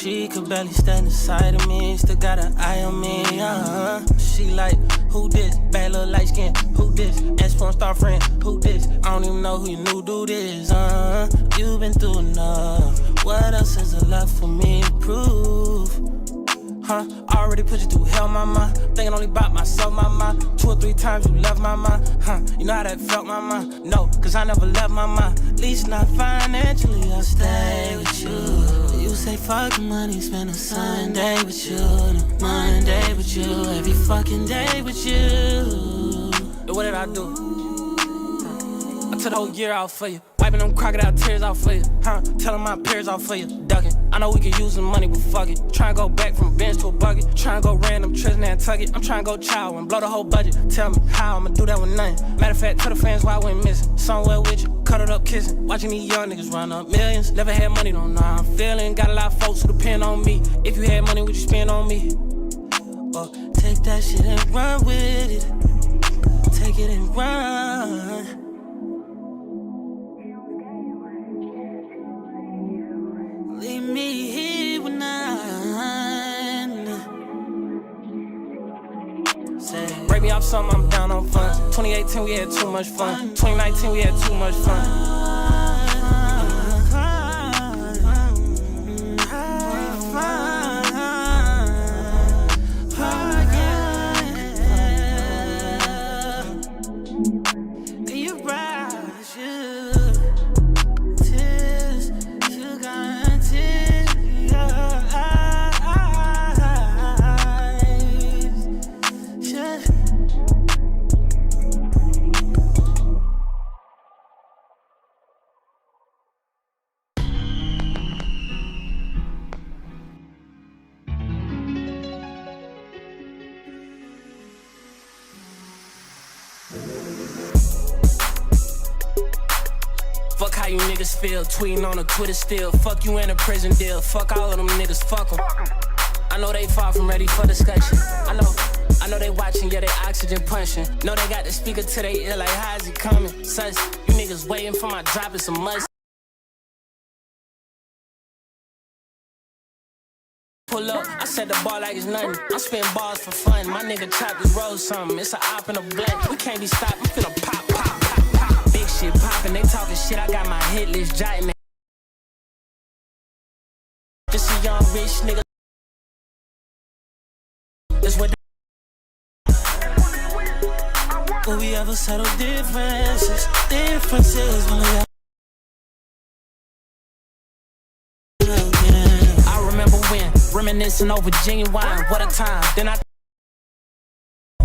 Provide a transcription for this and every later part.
She could barely stand inside of me, still got an eye on me, She like, who this? Bad little light skin, who this? Ex-porn star friend, who this? I don't even know who you knew do this, You been through enough, what else is there left for me to prove? Already put you through hell, mama. Thinking only about myself, mama. 2 or 3 times you left my mind, You know how that felt, mama? No, cause I never left my mind. At least not financially, I'll stay with you. You say fuck money, spend a Sunday with you, the Monday with you, every fucking day with you. And what did I do? I took the whole year out for you, wiping them crocodile tears out for you, telling my peers out for you, ducking. I know we could use some money, but fuck it. Tryna go back from bench to a bucket, tryna go random trips and Nantucket. I'm tryna go chow and blow the whole budget. Tell me how I'ma do that with nothing. Matter of fact, tell the fans why I went missing. Somewhere with you, cuddled up kissing, watching these young niggas run up millions. Never had money, don't know how I'm feeling. Got a lot of folks who depend on me. If you had money, would you spend on me? Or take that shit and run with it. Take it and run. Leave me here with none. Say, break me off something, I'm down on fun. 2018 we had too much fun. 2019 we had too much fun. Fuck how you niggas feel, tweeting on a Twitter still. Fuck you in a prison deal, fuck all of them niggas, fuck them. I know they far from ready for discussion. I know they watching, yeah, they oxygen punching. Know they got the speaker to their ear like, how's it coming? Sus, you niggas waiting for my drop, it's a must. Pull up, I set the bar like it's nothing. I'm spitting bars for fun. My nigga chop this roll something. It's a op and a blunt. We can't be stopped. I'm finna pop, pop, pop, pop. Big shit poppin'. They talking shit. I got my hit list jotting. Just a young rich nigga. That's what. Will we ever settle differences? Differences when we have. Reminiscing over genuine, what a time. Then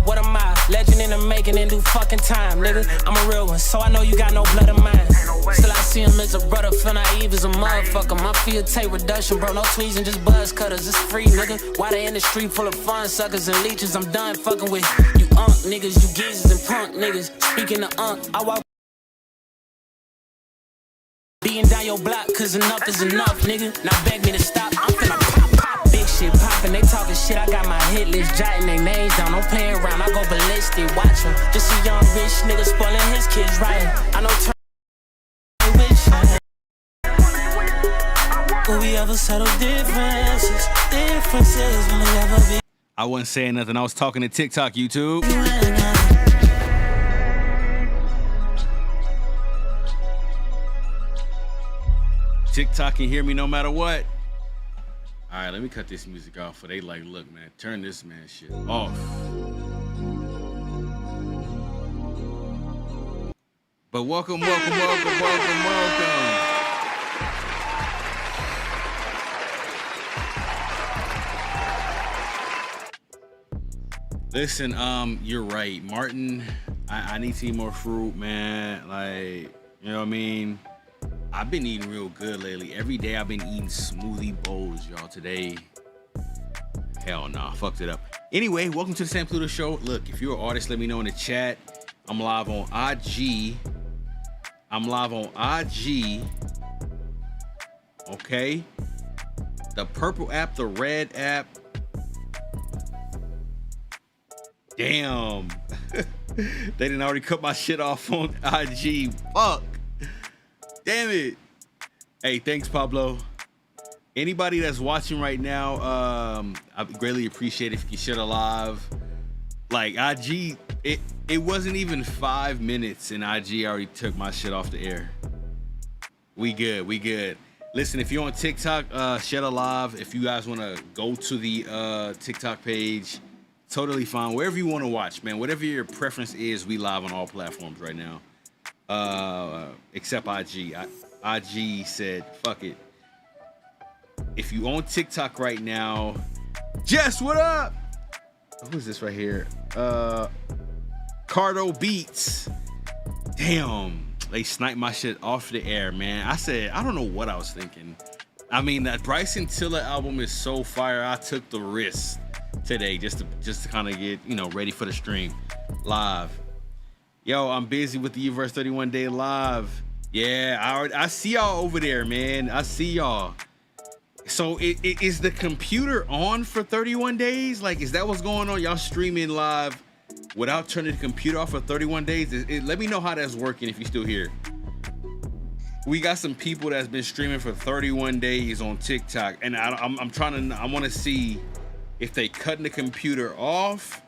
what am I? Legend in the making and do fucking time, nigga. I'm a real one, so I know you got no blood of mine. Still I see him as a brother, feel naive as a motherfucker. My field tape reduction, bro, no tweezing, just buzz cutters. It's free, nigga. Why they in the street full of fun suckers and leeches? I'm done fucking with you niggas, you geezers and punk niggas. Speaking of I walk beating down your block, cause enough is enough, nigga. Now beg me to stop, I'm finna pop. Big shit poppin', they talking shit, I got my hit list, jotting their names down, don't play around, I go ballistic, watch them. Just a young rich nigga spoiling his kids right. I know turn with you. Will we ever settle differences? Differences will we ever be? I wasn't saying nothing, I was talking to TikTok, YouTube. TikTok can hear me no matter what. All right, let me cut this music off. For they like, look, man, turn this man shit off. But welcome. Listen, you're right, Martin. I need to eat more fruit, man. Like, you know what I mean? I've been eating real good lately. Every day I've been eating smoothie bowls, y'all. Today, hell nah, fucked it up. Anyway, welcome to the Sam Pluto Show. Look, if you're an artist, let me know in the chat. I'm live on IG. Okay. The purple app, the red app. Damn. They didn't already cut my shit off on IG. Fuck. Damn it. Hey, thanks, Pablo. Anybody that's watching right now, I greatly appreciate it if you can share the live. Like IG, it wasn't even 5 minutes and IG already took my shit off the air. We good. Listen, if you're on TikTok, share the live. If you guys want to go to the TikTok page, totally fine. Wherever you want to watch, man. Whatever your preference is, we live on all platforms right now. Except IG. IG said, fuck it. If you on TikTok right now, Jess, what up? Who's this right here? Cardo Beats. Damn, they sniped my shit off the air, man. I said, I don't know what I was thinking. I mean, that Bryson Tiller album is so fire. I took the risk today just to kind of get, ready for the stream live. Yo, I'm busy with the Universe 31 Day Live. Yeah, I see y'all over there, man. I see y'all. So is the computer on for 31 days? Like, is that what's going on? Y'all streaming live without turning the computer off for 31 days? Let me know how that's working if you're still here. We got some people that's been streaming for 31 days on TikTok, and I want to see if they cutting the computer off.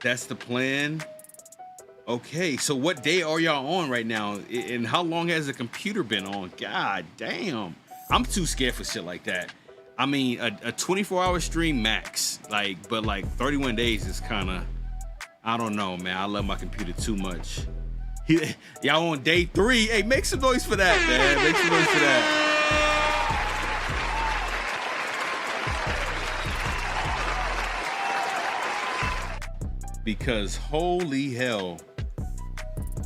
That's the plan. Okay, so what day are y'all on right now? And how long has the computer been on? God damn. I'm too scared for shit like that. I mean, a 24-hour stream max, but 31 days is kind of, I don't know, man. I love my computer too much. Y'all on day 3. Hey, make some noise for that, man. Make some noise for that. Because holy hell,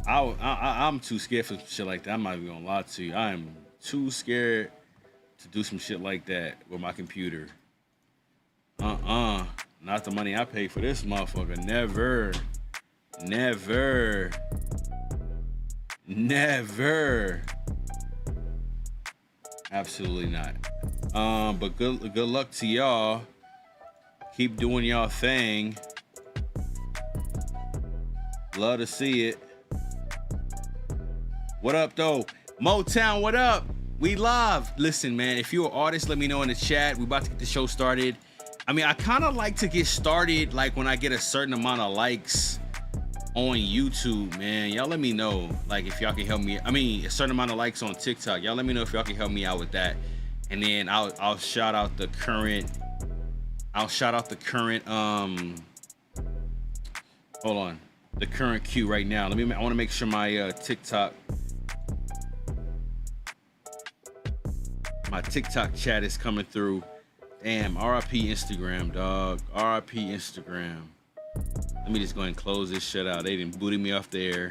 I'm too scared for shit like that. I'm not even gonna lie to you. I am too scared to do some shit like that with my computer. Not the money I pay for this motherfucker. Never. Absolutely not. But good luck to y'all. Keep doing y'all thing. Love to see it. What up, though? Motown, what up? We live. Listen, man, if you're an artist, let me know in the chat. We about to get the show started. I mean, I kind of like to get started when I get a certain amount of likes on YouTube, man. Y'all let me know, if y'all can help me. I mean, a certain amount of likes on TikTok. Y'all let me know if y'all can help me out with that. And then I'll shout out the current. Hold on. The current queue right now. I want to make sure my TikTok chat is coming through. Damn, RIP Instagram, dog. RIP Instagram. Let me just go ahead and close this shit out. They didn't booty me off the air.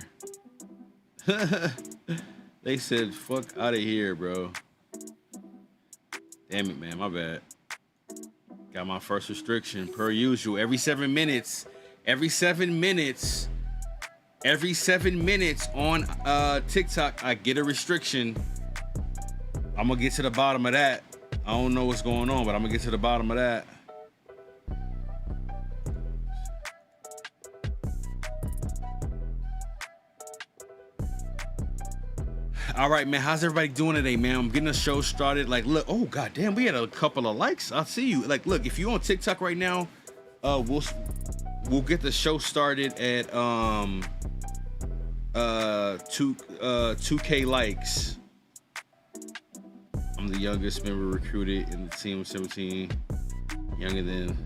They said, fuck out of here, bro. Damn it, man. My bad. Got my first restriction per usual. Every 7 minutes on TikTok, I get a restriction. I'm gonna get to the bottom of that. I don't know what's going on, but I'm gonna get to the bottom of that. All right, man. How's everybody doing today, man? I'm getting the show started. Look, oh goddamn, we had a couple of likes. I'll see you. Look, if you're on TikTok right now, we'll get the show started at 2K likes. I'm the youngest member recruited in the team of 17, younger than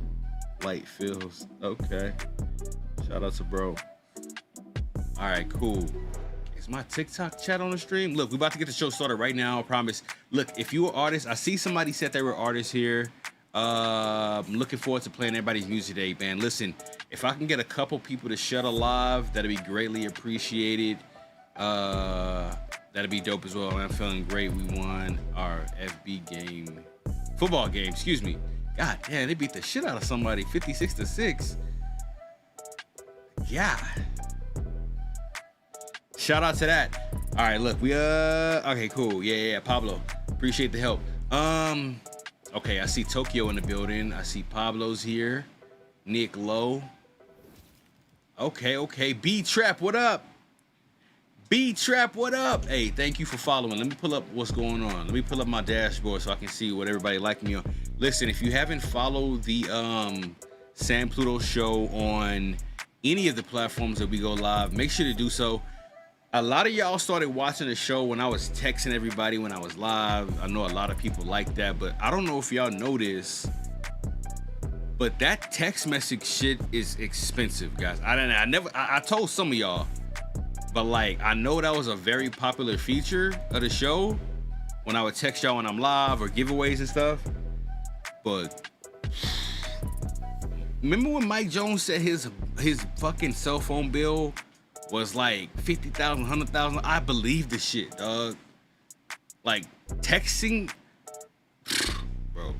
Light Feels. Okay. Shout out to bro. All right, cool. Is my TikTok chat on the stream? Look, we're about to get the show started right now, I promise. Look, if you're an artist, I see somebody said they were artists here. I'm looking forward to playing everybody's music today, man. Listen, if I can get a couple people to shut a live, that'd be greatly appreciated. That'd be dope as well. I'm feeling great. We won our football game, excuse me. God damn, they beat the shit out of somebody, 56-6. Yeah. Shout out to that. All right, look, okay, cool. Yeah, Pablo. Appreciate the help. Okay, I see Tokyo in the building. I see Pablo's here. Nick Lowe. Okay. B-Trap, what up? B-Trap, what up? Hey, thank you for following. Let me pull up what's going on. Let me pull up my dashboard so I can see what everybody liking me on. Listen, if you haven't followed the Sam Pluto show on any of the platforms that we go live, make sure to do so. A lot of y'all started watching the show when I was texting everybody when I was live. I know a lot of people like that, but I don't know if y'all know this, but that text message shit is expensive, guys. I told some of y'all, but like, I know that was a very popular feature of the show when I would text y'all when I'm live or giveaways and stuff. But remember when Mike Jones said his fucking cell phone bill was like 50,000, 100,000? I believe the shit, dog. Like, texting, bro,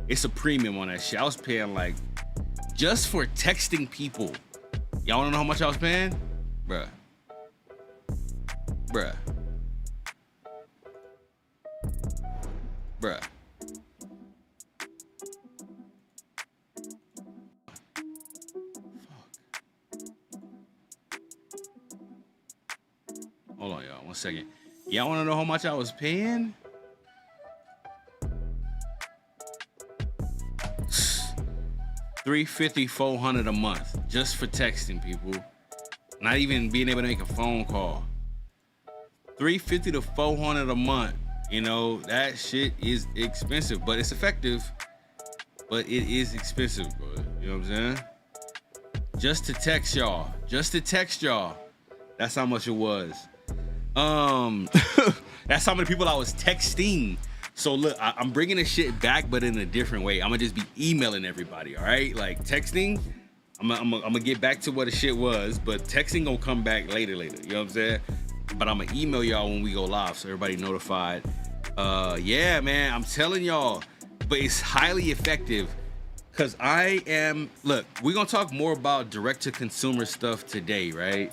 it's a premium on that shit. I was paying like, just for texting people. Y'all wanna know how much I was paying? Bruh. Hold on, y'all. 1 second. Y'all want to know how much I was paying? $350, $400 a month just for texting people. Not even being able to make a phone call. $350 to $400 a month. You know, that shit is expensive, but it's effective. But it is expensive, bro. You know what I'm saying? Just to text y'all. That's how much it was. That's how many people I was texting. So look, I'm bringing this shit back, but in a different way. I'm gonna just be emailing everybody, all right? Like texting, I'm gonna get back to what the shit was, but texting gonna come back later. You know what I'm saying? But I'm gonna email y'all when we go live, so everybody notified. Yeah, man, I'm telling y'all, but it's highly effective. Cause look, we're gonna talk more about direct to consumer stuff today, right?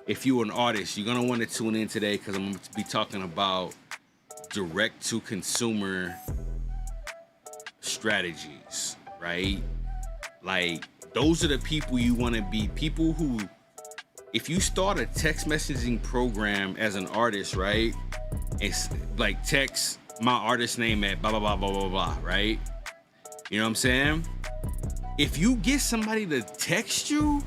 If you're an artist, you're gonna want to tune in today because I'm gonna be talking about direct to consumer strategies, right? Like, those are the people you want to be. People who, if you start a text messaging program as an artist, right? It's like text my artist name at blah blah blah blah blah blah, right? You know what I'm saying? If you get somebody to text you,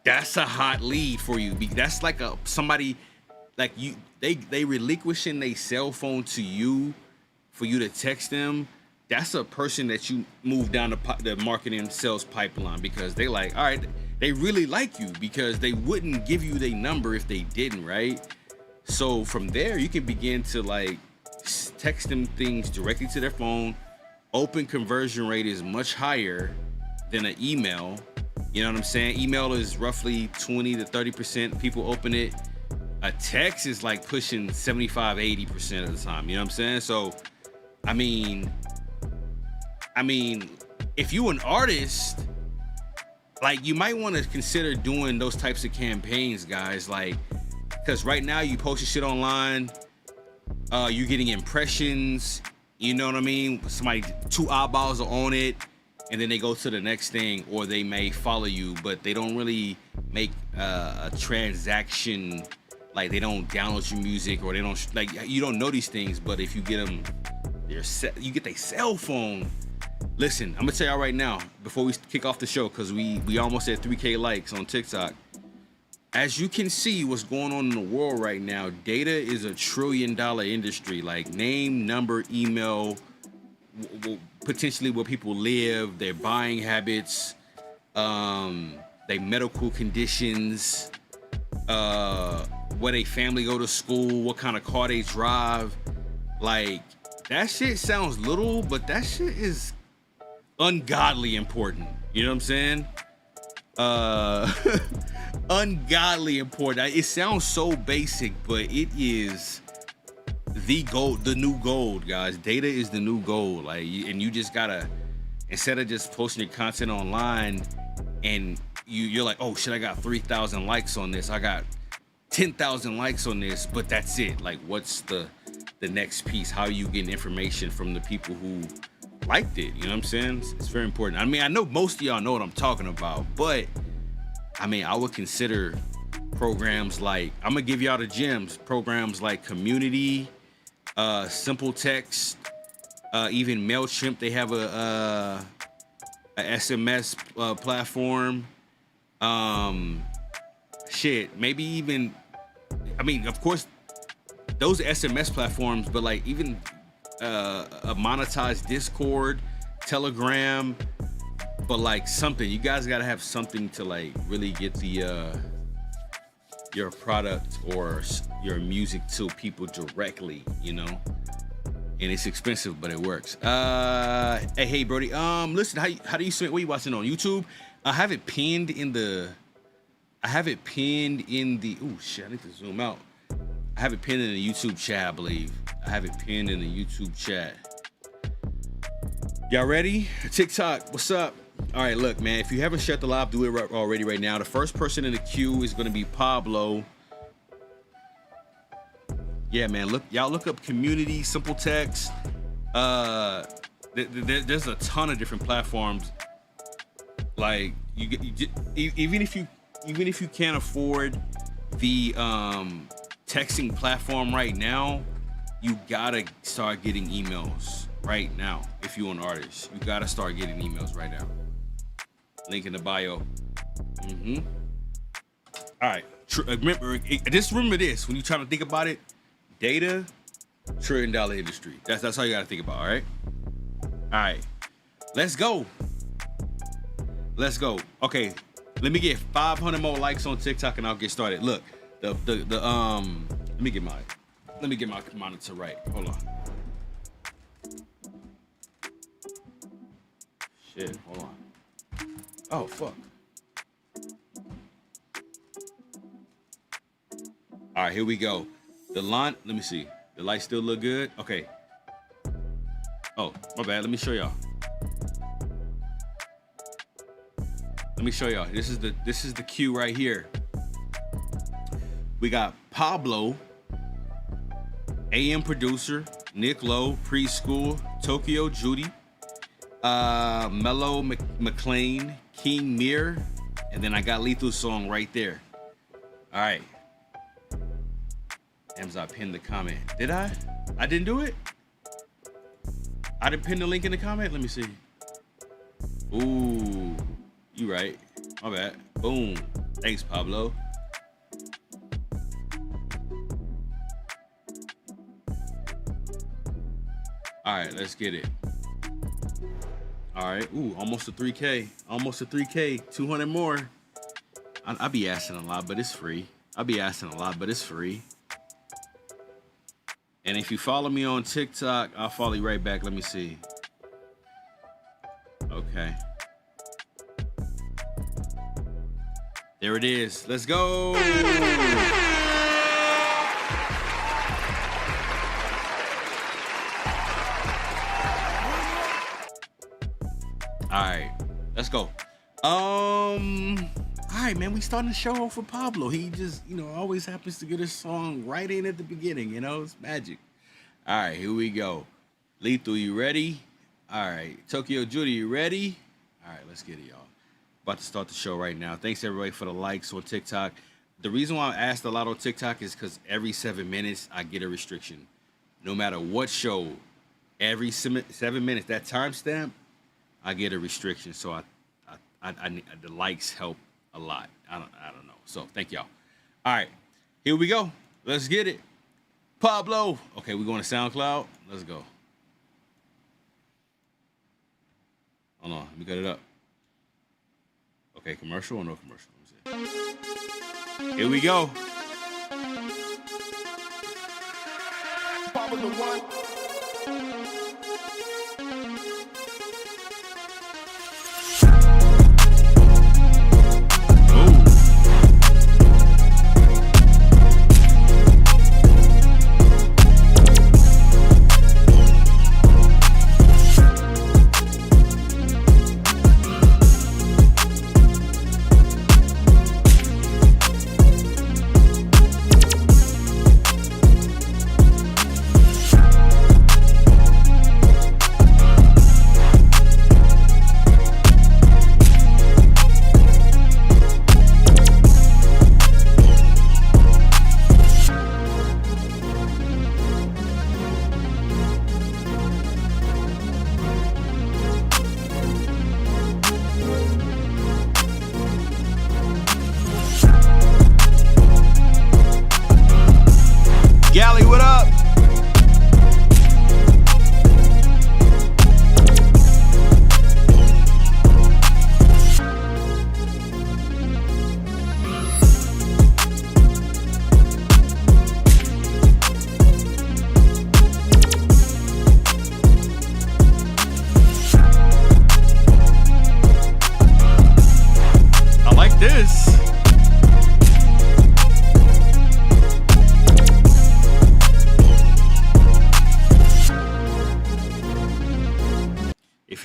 that's a hot lead for you. That's like somebody like you. They relinquishing their cell phone to you for you to text them. That's a person that you move down the marketing sales pipeline because they like, all right, they really like you because they wouldn't give you their number if they didn't, right? So from there, you can begin to like text them things directly to their phone. Open conversion rate is much higher than an email. You know what I'm saying? Email is roughly 20 to 30% people open it. A text is like pushing 75, 80% of the time. You know what I'm saying? So, I mean, if you an artist, like you might want to consider doing those types of campaigns, guys. Like, because right now you post your shit online, you're getting impressions. You know what I mean? Somebody, 2 eyeballs are on it. And then they go to the next thing, or they may follow you, but they don't really make a transaction. Like, they don't download your music, or they don't like, you don't know these things. But if you get them, you get their cell phone. Listen, I'm gonna tell y'all right now before we kick off the show, because we almost at 3K likes on TikTok. As you can see, what's going on in the world right now, data is $1 trillion industry. Like name, number, email, potentially where people live, their buying habits, their medical conditions, where they family go to school, what kind of car they drive. Like, that shit sounds little, but that shit is ungodly important. You know what I'm saying? Ungodly important. It sounds so basic, but it is the gold, the new gold, guys. Data is the new gold. Like, and you just gotta, instead of just posting your content online and you're like, oh shit, I got 3,000 likes on this, I got 10,000 likes on this, but that's it. Like, what's the next piece? How are you getting information from the people who liked it? You know what I'm saying? It's very important. I mean, I know most of y'all know what I'm talking about, but I mean, I would consider programs like, I'm gonna give y'all the gems. Programs like Community, Simple Text, even MailChimp. They have a SMS platform. Shit, maybe even, I mean, of course, those SMS platforms, but like even a monetized Discord, Telegram, but like something. You guys gotta have something to like really get the your product or your music to people directly, you know. And it's expensive, but it works. Hey Brody. Listen, how do you submit? What are you watching on YouTube? I have it pinned in the. Oh shit! I need to zoom out. I have it pinned in the YouTube chat, I believe. I have it pinned in the YouTube chat. Y'all ready? TikTok, what's up? All right, look, man. If you haven't shared the live, do it already right now. The first person in the queue is gonna be Pablo. Yeah, man. Y'all look up Community, Simple Text. There's a ton of different platforms. Like even if you can't afford the texting platform right now, you gotta start getting emails right now. If you're an artist, you gotta start getting emails right now. Link in the bio. All right. Remember this when you're trying to think about it. Data, $1 trillion industry. That's all you gotta think about. All right. All right. Let's go. Okay. Let me get 500 more likes on TikTok and I'll get started. Look, let me get my monitor right. Hold on. Shit, hold on. Oh fuck. All right, here we go. The line, let me see. The light still look good? Okay. Oh, my bad. Let me show y'all. This is the queue right here. We got Pablo, AM producer, Nick Lowe, preschool, Tokyo Judy, Mellow McLean, King Mir, and then I got Lethal Song right there. All right. I pinned the comment. Did I? I didn't do it? I didn't pin the link in the comment? Let me see. Ooh, you right. My bad. Boom. Thanks, Pablo. All right, let's get it. All right. Ooh, almost a 3K. 200 more. I be asking a lot, but it's free. And if you follow me on TikTok, I'll follow you right back. Let me see. Okay. There it is. Let's go. All right, let's go. All right, man, we starting the show off with Pablo. He just, always happens to get his song right in at the beginning, it's magic. All right, here we go. Lethal, you ready? All right, Tokyo Judy, you ready? All right, let's get it, y'all. About to start the show right now. Thanks, everybody, for the likes on TikTok. The reason why I asked a lot on TikTok is because every 7 minutes, I get a restriction. No matter what show, every 7 minutes, that timestamp, I get a restriction. So the likes help a lot. I don't know. So thank y'all. All right, here we go. Let's get it. Pablo. Okay, we're going to SoundCloud. Let's go. Hold on, let me cut it up. Okay, commercial or no commercial? Let me see. Here we go. Pablo the one.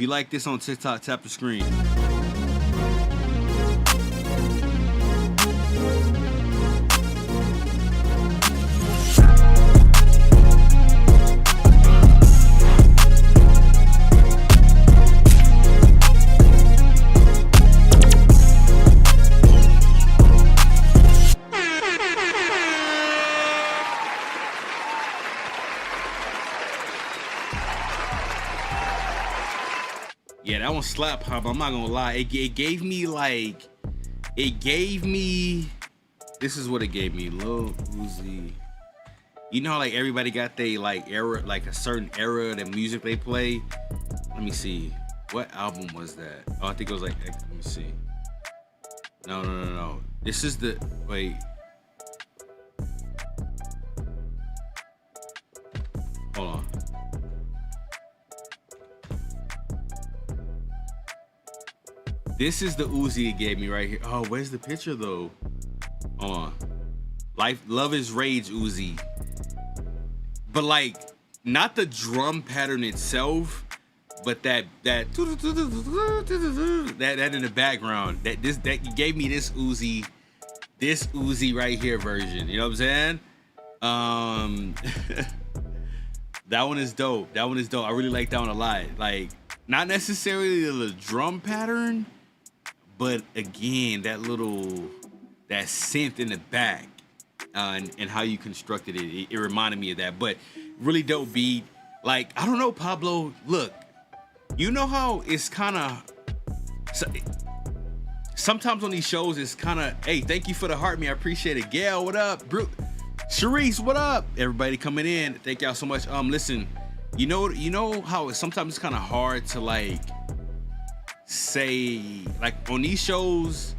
you like this on TikTok, tap the screen. Yeah, that one slap pop. I'm not gonna lie. It gave me like, this is what it gave me. Lil Uzi. You know how like everybody got they like era, like a certain era of the music they play? Let me see. What album was that? Oh, I think it was like, let me see. No. This is the, wait. Hold on. This is the Uzi it gave me right here. Oh, where's the picture though? Hold on. Love is Rage Uzi. But like, not the drum pattern itself, but that in the background. That gave me this Uzi right here version. You know what I'm saying? That one is dope. I really like that one a lot. Like, not necessarily the drum pattern, but again, that synth in the back, and how you constructed it, it reminded me of that. But really dope beat. Like, I don't know, Pablo. Look, you know how it's kind of, sometimes on these shows it's kind of, hey, thank you for the heart, me, I appreciate it. Gail, what up? Sharice, what up? Everybody coming in, thank y'all so much. Listen, you know how sometimes it's kind of hard to like say, like on these shows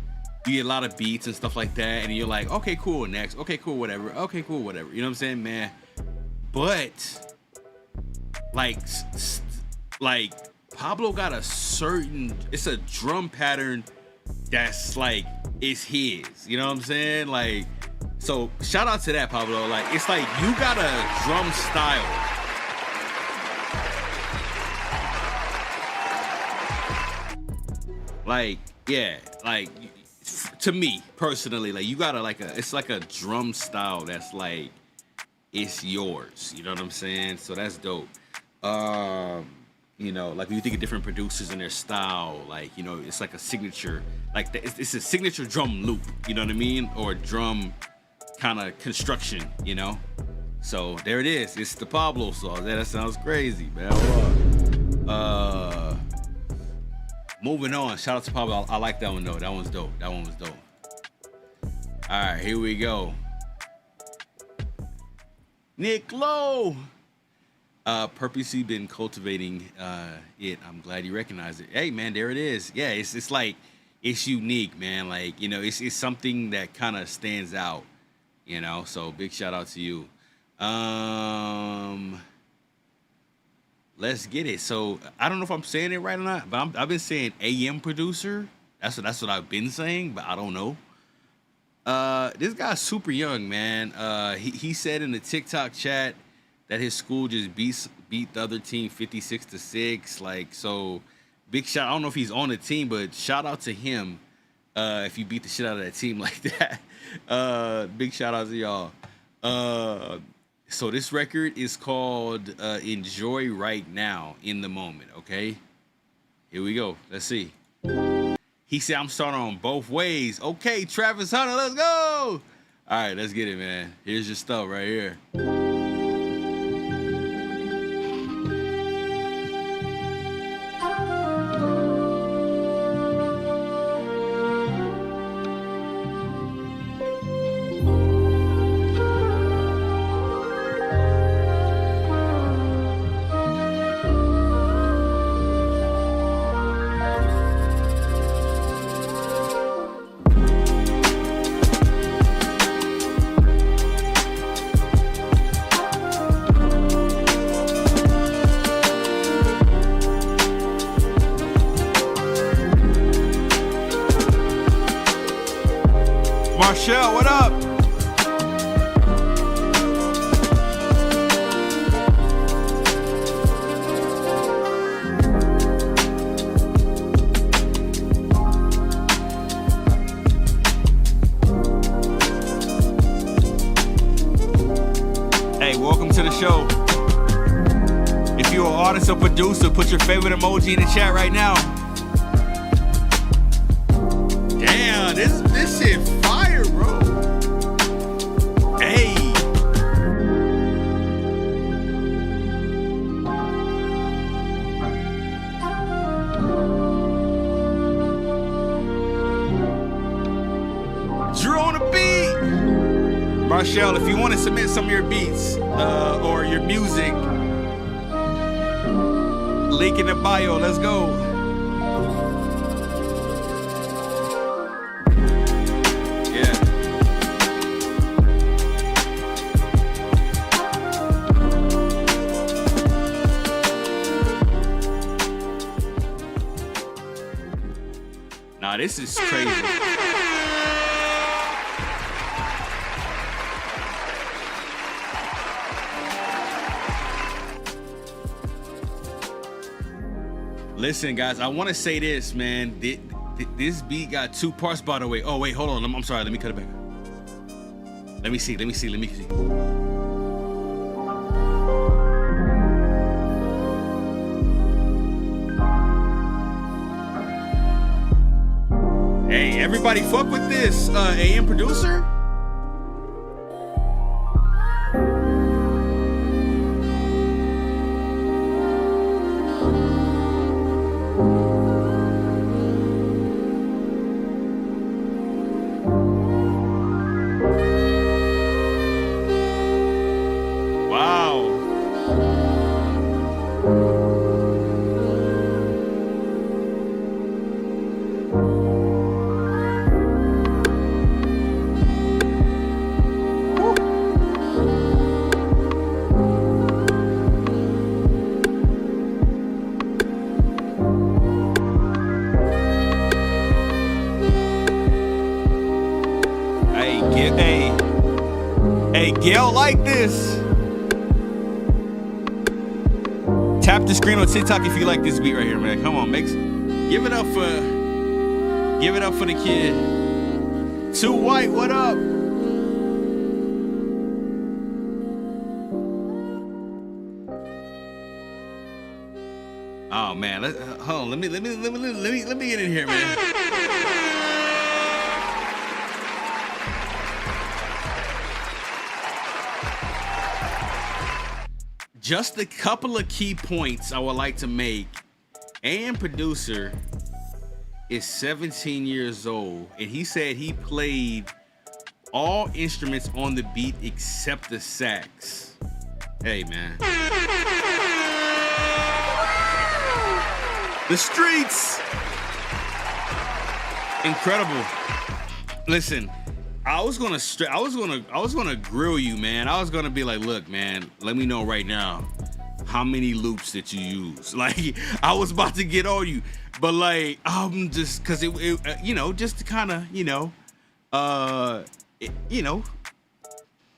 you get a lot of beats and stuff like that, and you're like, okay, cool, next, okay, cool, whatever, okay, cool, whatever, you know what I'm saying, man? But like Pablo got it's a drum pattern that's like, it's his, you know what I'm saying? Like, so shout out to that, Pablo. Like, it's like you got a drum style. Like, yeah, like to me personally, like you got it's like a drum style that's like, it's yours. You know what I'm saying? So that's dope. You know, like when you think of different producers and their style, like, you know, it's like a signature, like it's a signature drum loop. You know what I mean? Or drum kind of construction, you know? So there it is. It's the Pablo song. That sounds crazy, man. Moving on. Shout out to Pablo. I like that one though. That one's dope. All right, here we go. Nick Lowe. Purposely been cultivating it. I'm glad you recognize it. Hey man, there it is. Yeah, it's like, it's unique, man. Like, you know, it's something that kind of stands out. You know, so big shout out to you. Let's get it. So I don't know if I'm saying it right or not, but I've been saying AM producer. That's what I've been saying, but I don't know. This guy's super young, man. He said in the TikTok chat that his school just beat the other team 56-6. Like, so big shout. I don't know if he's on the team, but shout out to him. If you beat the shit out of that team like that. Big shout out to y'all. So this record is called Enjoy Right Now, In the Moment, okay? Here we go. Let's see. He said, I'm starting on both ways. Okay, Travis Hunter, let's go. All right, let's get it, man. Here's your stuff right here. Marshall, what up? show. If you're an artist or producer, put your favorite emoji in the chat right now. Damn, this shit fire, bro. Hey. Drew on the beat. Marshall, if you want to submit some of your beats or your music, link in the bio. Let's go. Yeah. Nah, this is crazy. Listen, guys, I want to say this, man. This beat got 2 parts, by the way. Oh, wait, hold on. I'm sorry. Let me cut it back. Let me see. Hey, everybody fuck with this, AM producer? Hey, Gail, like this. Tap the screen on TikTok if you like this beat right here, man. Come on, give it up for the kid. Too White, what up? Oh man, hold on. Let me get in here, man. Just a couple of key points I would like to make. AM producer is 17 years old, and he said he played all instruments on the beat except the sax. Hey, man. The streets. Incredible. Listen, I was gonna grill you, man. I was gonna be like, look, man, let me know right now how many loops that you use. Like, I was about to get on you, but like, just cause it just to kind of,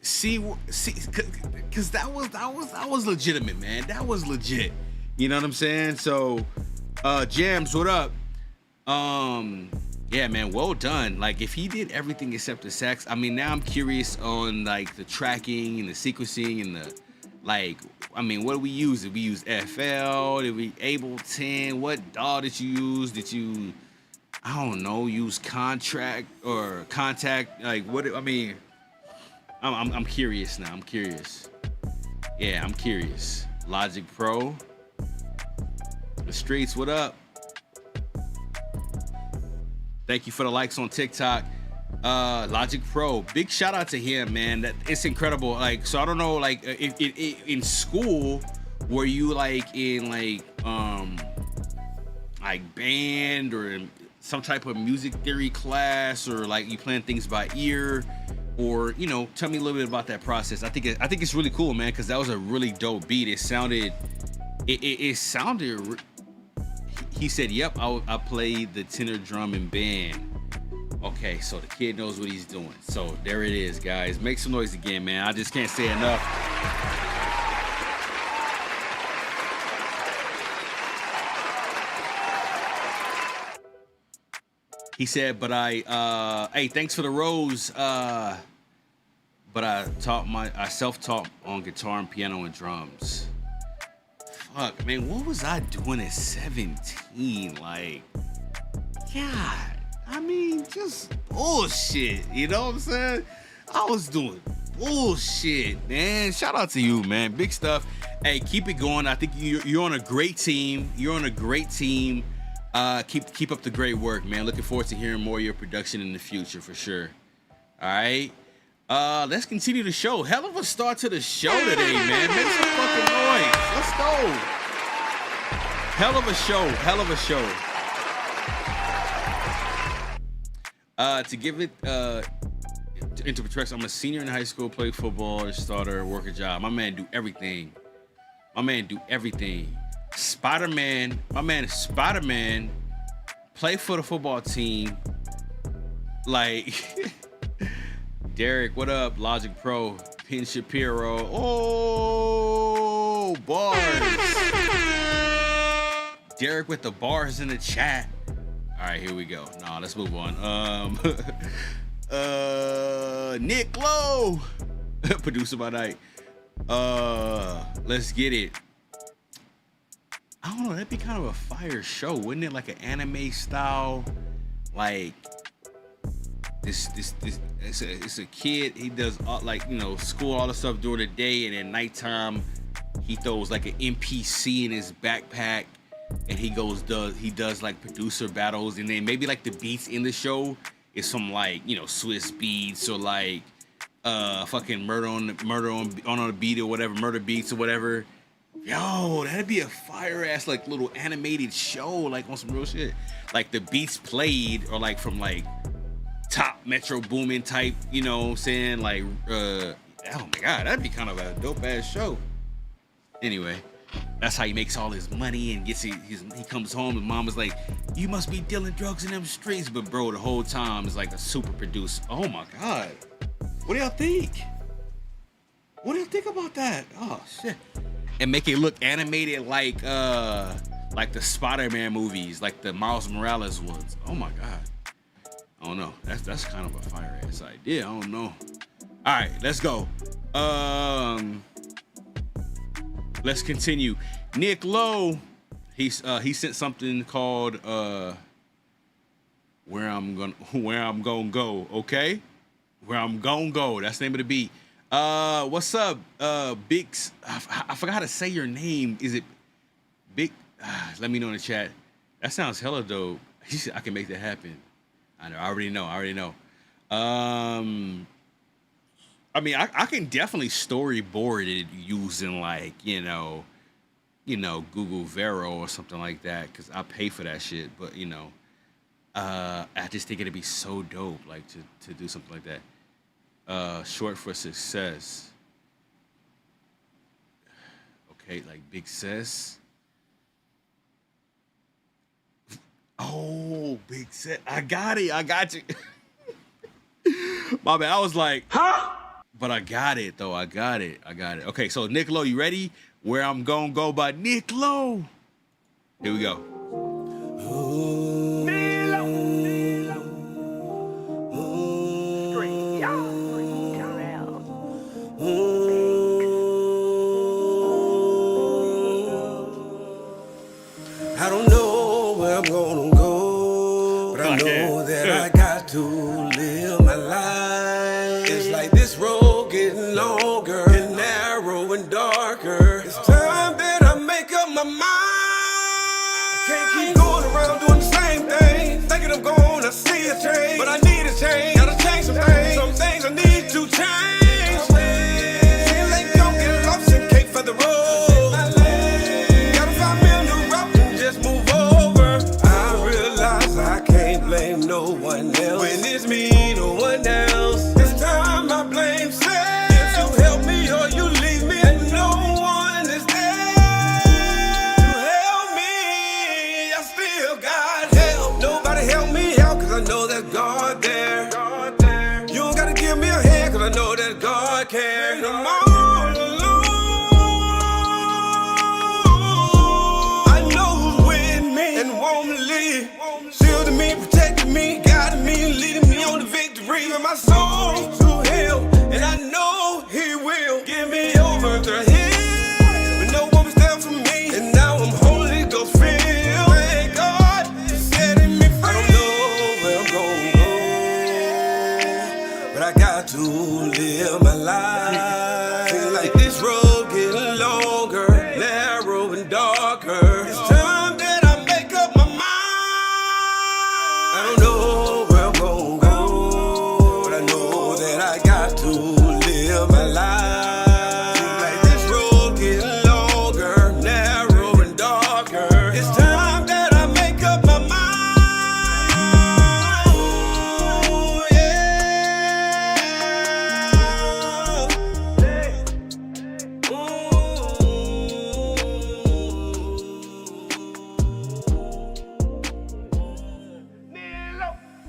see, cause that was legitimate, man. That was legit. You know what I'm saying? So, Jams, what up? Yeah, man, well done. Like, if he did everything except the sax, I mean, now I'm curious on like the tracking and the sequencing and the what do we use? Did we use FL? Did we Ableton? What DAW did you use? Did you, I don't know, use Contact? Like, what? I mean, I'm curious now. I'm curious. Yeah, I'm curious. Logic Pro, the streets. What up? Thank you for the likes on TikTok. Logic Pro, big shout out to him, man. That it's incredible. Like, so I don't know, like, if in school, were you like in like band or some type of music theory class, or like you playing things by ear, or tell me a little bit about that process. I think it's really cool, man, because that was a really dope beat. It sounded. He said, "Yep, I played the tenor drum in band." Okay, so the kid knows what he's doing. So there it is, guys. Make some noise again, man. I just can't say enough. He said, but hey, thanks for the rose. but I self-taught on guitar and piano and drums. Fuck, man, what was I doing at 17? Like, God, I mean, just bullshit. You know what I'm saying? I was doing bullshit, man. Shout out to you, man. Big stuff. Hey, keep it going. I think you're on a great team. You're on a great team. Keep up the great work, man. Looking forward to hearing more of your production in the future for sure. All right. Let's continue the show. Hell of a start to the show today, man. Make some fucking noise. Let's go. Hell of a show. Hell of a show. To give it into perspective, I'm a senior in high school, play football, starter, work a job. My man do everything. Spider-Man, my man is Spider-Man, play for the football team. Like, Derek, what up? Logic Pro, Pin Shapiro. Oh, bars. Derek with the bars in the chat. All right, here we go. Nah, let's move on. Nick Lowe, producer by night. Let's get it. I don't know, that'd be kind of a fire show, wouldn't it? Like an anime style, like this it's a kid. He does like, you know, school, all the stuff during the day, and at nighttime he throws like an NPC in his backpack, and he does like producer battles, and then maybe like the beats in the show is some like, you know, Swiss beats or like fucking murder on the beat or whatever, murder beats or whatever. Yo, that'd be a fire ass like little animated show, like on some real shit. Like the beats played or like from like top Metro Boomin type, you know what I'm saying? Like oh my god, that'd be kind of a dope ass show. Anyway, that's how he makes all his money and gets he comes home and mom is like, you must be dealing drugs in them streets, but bro, the whole time is like a super producer. Oh my god. What do y'all think? What do you think about that? Oh shit. And make it look animated like the Spider-Man movies, like the Miles Morales ones. Oh my god. I don't know. That's kind of a fire ass idea. I don't know. Alright, let's go. Let's continue. Nick Lowe, he sent something called Where I'm gonna go, okay? Where I'm gonna go. That's the name of the beat. What's up, Big? I forgot how to say your name. Is it Big? Let me know in the chat. That sounds hella dope. He said I can make that happen. I know. I already know. I mean, I can definitely storyboard it using like, you know, Google Vero or something like that, because I pay for that shit. But you know, I just think it'd be so dope, like to do something like that. Short for success. Okay, like big sis. Oh, big sis. I got you. My bad. I was like, huh? But I got it though. I got it. Okay, so Nick Lowe, you ready? Where I'm gonna go by Nick Lowe. Here we go. I don't know where I'm gonna go, but I know that I got to live my life. It's like this road getting longer and narrow and darker. It's time that I make up my mind. I can't keep going around doing the same thing, thinking I'm gonna see a change, but I need a change. Gotta change some things. Some things I need to change. Feel like don't get lost and can't find the road. No one else. When it's me, no one else. This time I blame self. If you help me or you leave me, and no one is there to help me. I still got help. Nobody help me out, cause I know that God there. You don't gotta give me a hand, cause I know that God cares. I'm all alone. I know who's with me and won't leave. Shielding me, protecting me, guiding me, leading me on to victory. With my soul to Him, and I know he will get me over the hill. But no one was there for me, and now I'm Holy Ghost filled. Thank God for setting me free. I don't know where I'm gonna go, but I got to live my life. Feel like this road getting longer, narrow and darker. It's time that I make up my mind. I don't know where I'm gonna go, but I know that I got to live my life. Feel like this road getting longer, narrow and darker. It's time that I make up my mind. Oh,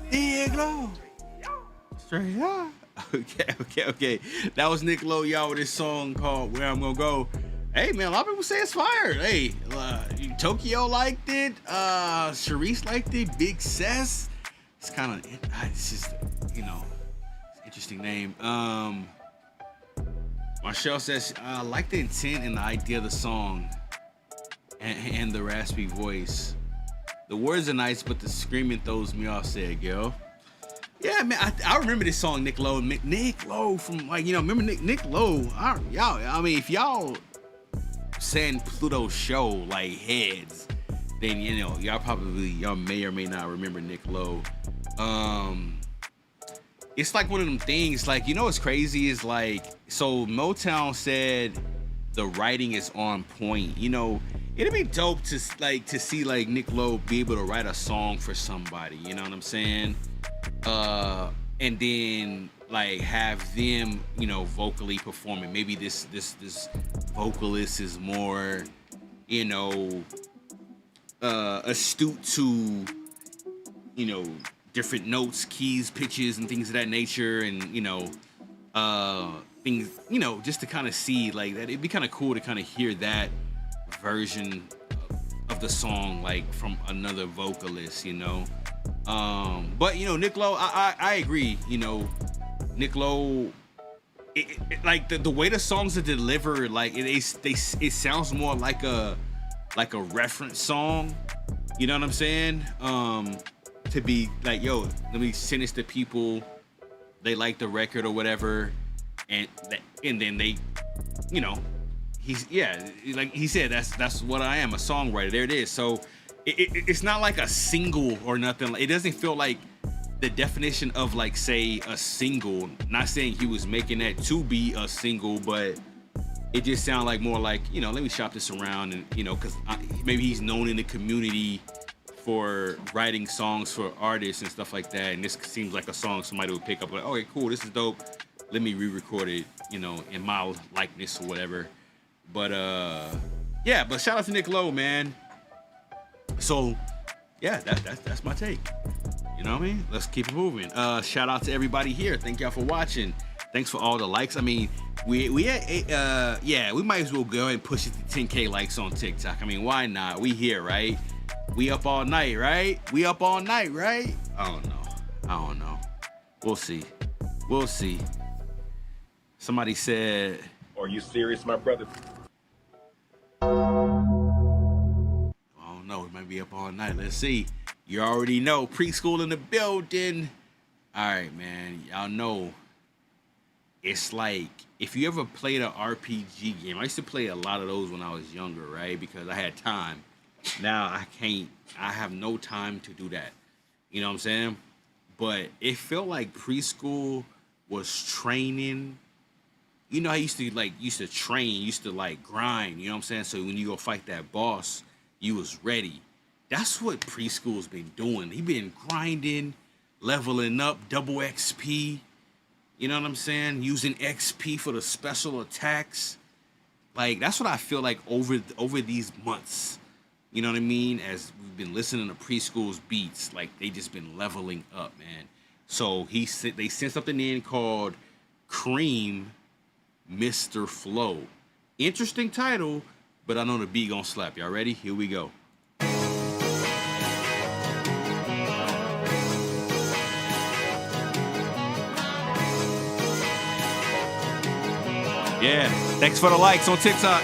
Diego. Straight up. Okay. That was Nick Lowe, y'all, with this song called Where I'm Gonna Go. Hey, man, a lot of people say it's fire. Hey, Tokyo liked it. Sharice liked it. Big Sess. It's kind of, it's just, you know, it's an interesting name. Marshall says, I like the intent and the idea of the song and the raspy voice. The words are nice, but the screaming throws me off, said girl. Yeah, man, I remember this song, Nick Lowe. Nick Lowe from, like, you know, remember Nick Lowe? Y'all, I mean, if y'all send Pluto show, like, heads, then, you know, y'all may or may not remember Nick Lowe. It's like one of them things, like, you know what's crazy is, like, so Motown said the writing is on point. You know, it'd be dope to see like Nick Lowe be able to write a song for somebody, you know what I'm saying? And then like have them, you know, vocally perform it. Maybe this vocalist is more, you know, astute to, you know, different notes, keys, pitches, and things of that nature, and, you know, things, you know, just to kind of see like that. It'd be kind of cool to kind of hear that version of the song, like from another vocalist, you know. But, you know, Nick Lowe, I agree, you know, Nick Lowe, like the way the songs are delivered, like it sounds more like a reference song, you know what I'm saying? To be like, yo, let me send this to people, they like the record or whatever, and then they, you know, like he said, that's what I am, a songwriter. There it is. So it's not like a single or nothing. It doesn't feel like the definition of, like, say, a single. Not saying he was making that to be a single, but it just sounded like more like, you know, let me shop this around, and, you know, because maybe he's known in the community for writing songs for artists and stuff like that, and this seems like a song somebody would pick up, like, okay, cool, this is dope, let me re-record it, you know, in my likeness or whatever. But yeah, but shout out to Nick Lowe, man. So yeah, that's my take, you know what I mean? Let's keep it moving. Shout out to everybody here. Thank y'all for watching. Thanks for all the likes. I mean, we might as well go ahead and push it to 10K likes on TikTok. I mean, why not? We here, right? We up all night, right? I don't know. We'll see. Somebody said, are you serious, my brother? oh no, we might be up all night. Let's see. You already know, preschool in the building. All right, man. Y'all know, it's like, if you ever played an RPG game, I used to play a lot of those when I was younger, right? Because I had time. Now I can't. I have no time to do that. You know what I'm saying? But it felt like preschool was training. You know, I used to train, used to like grind, you know what I'm saying? So when you go fight that boss, you was ready. That's what preschool's been doing. He been grinding, leveling up, double XP. You know what I'm saying? Using XP for the special attacks. Like, that's what I feel like over these months. You know what I mean? As we've been listening to preschool's beats, like, they just been leveling up, man. So they sent something in called Cream Mr. Flow. Interesting title, but I know the beat gonna slap. Y'all ready? Here we go. Yeah, thanks for the likes on TikTok.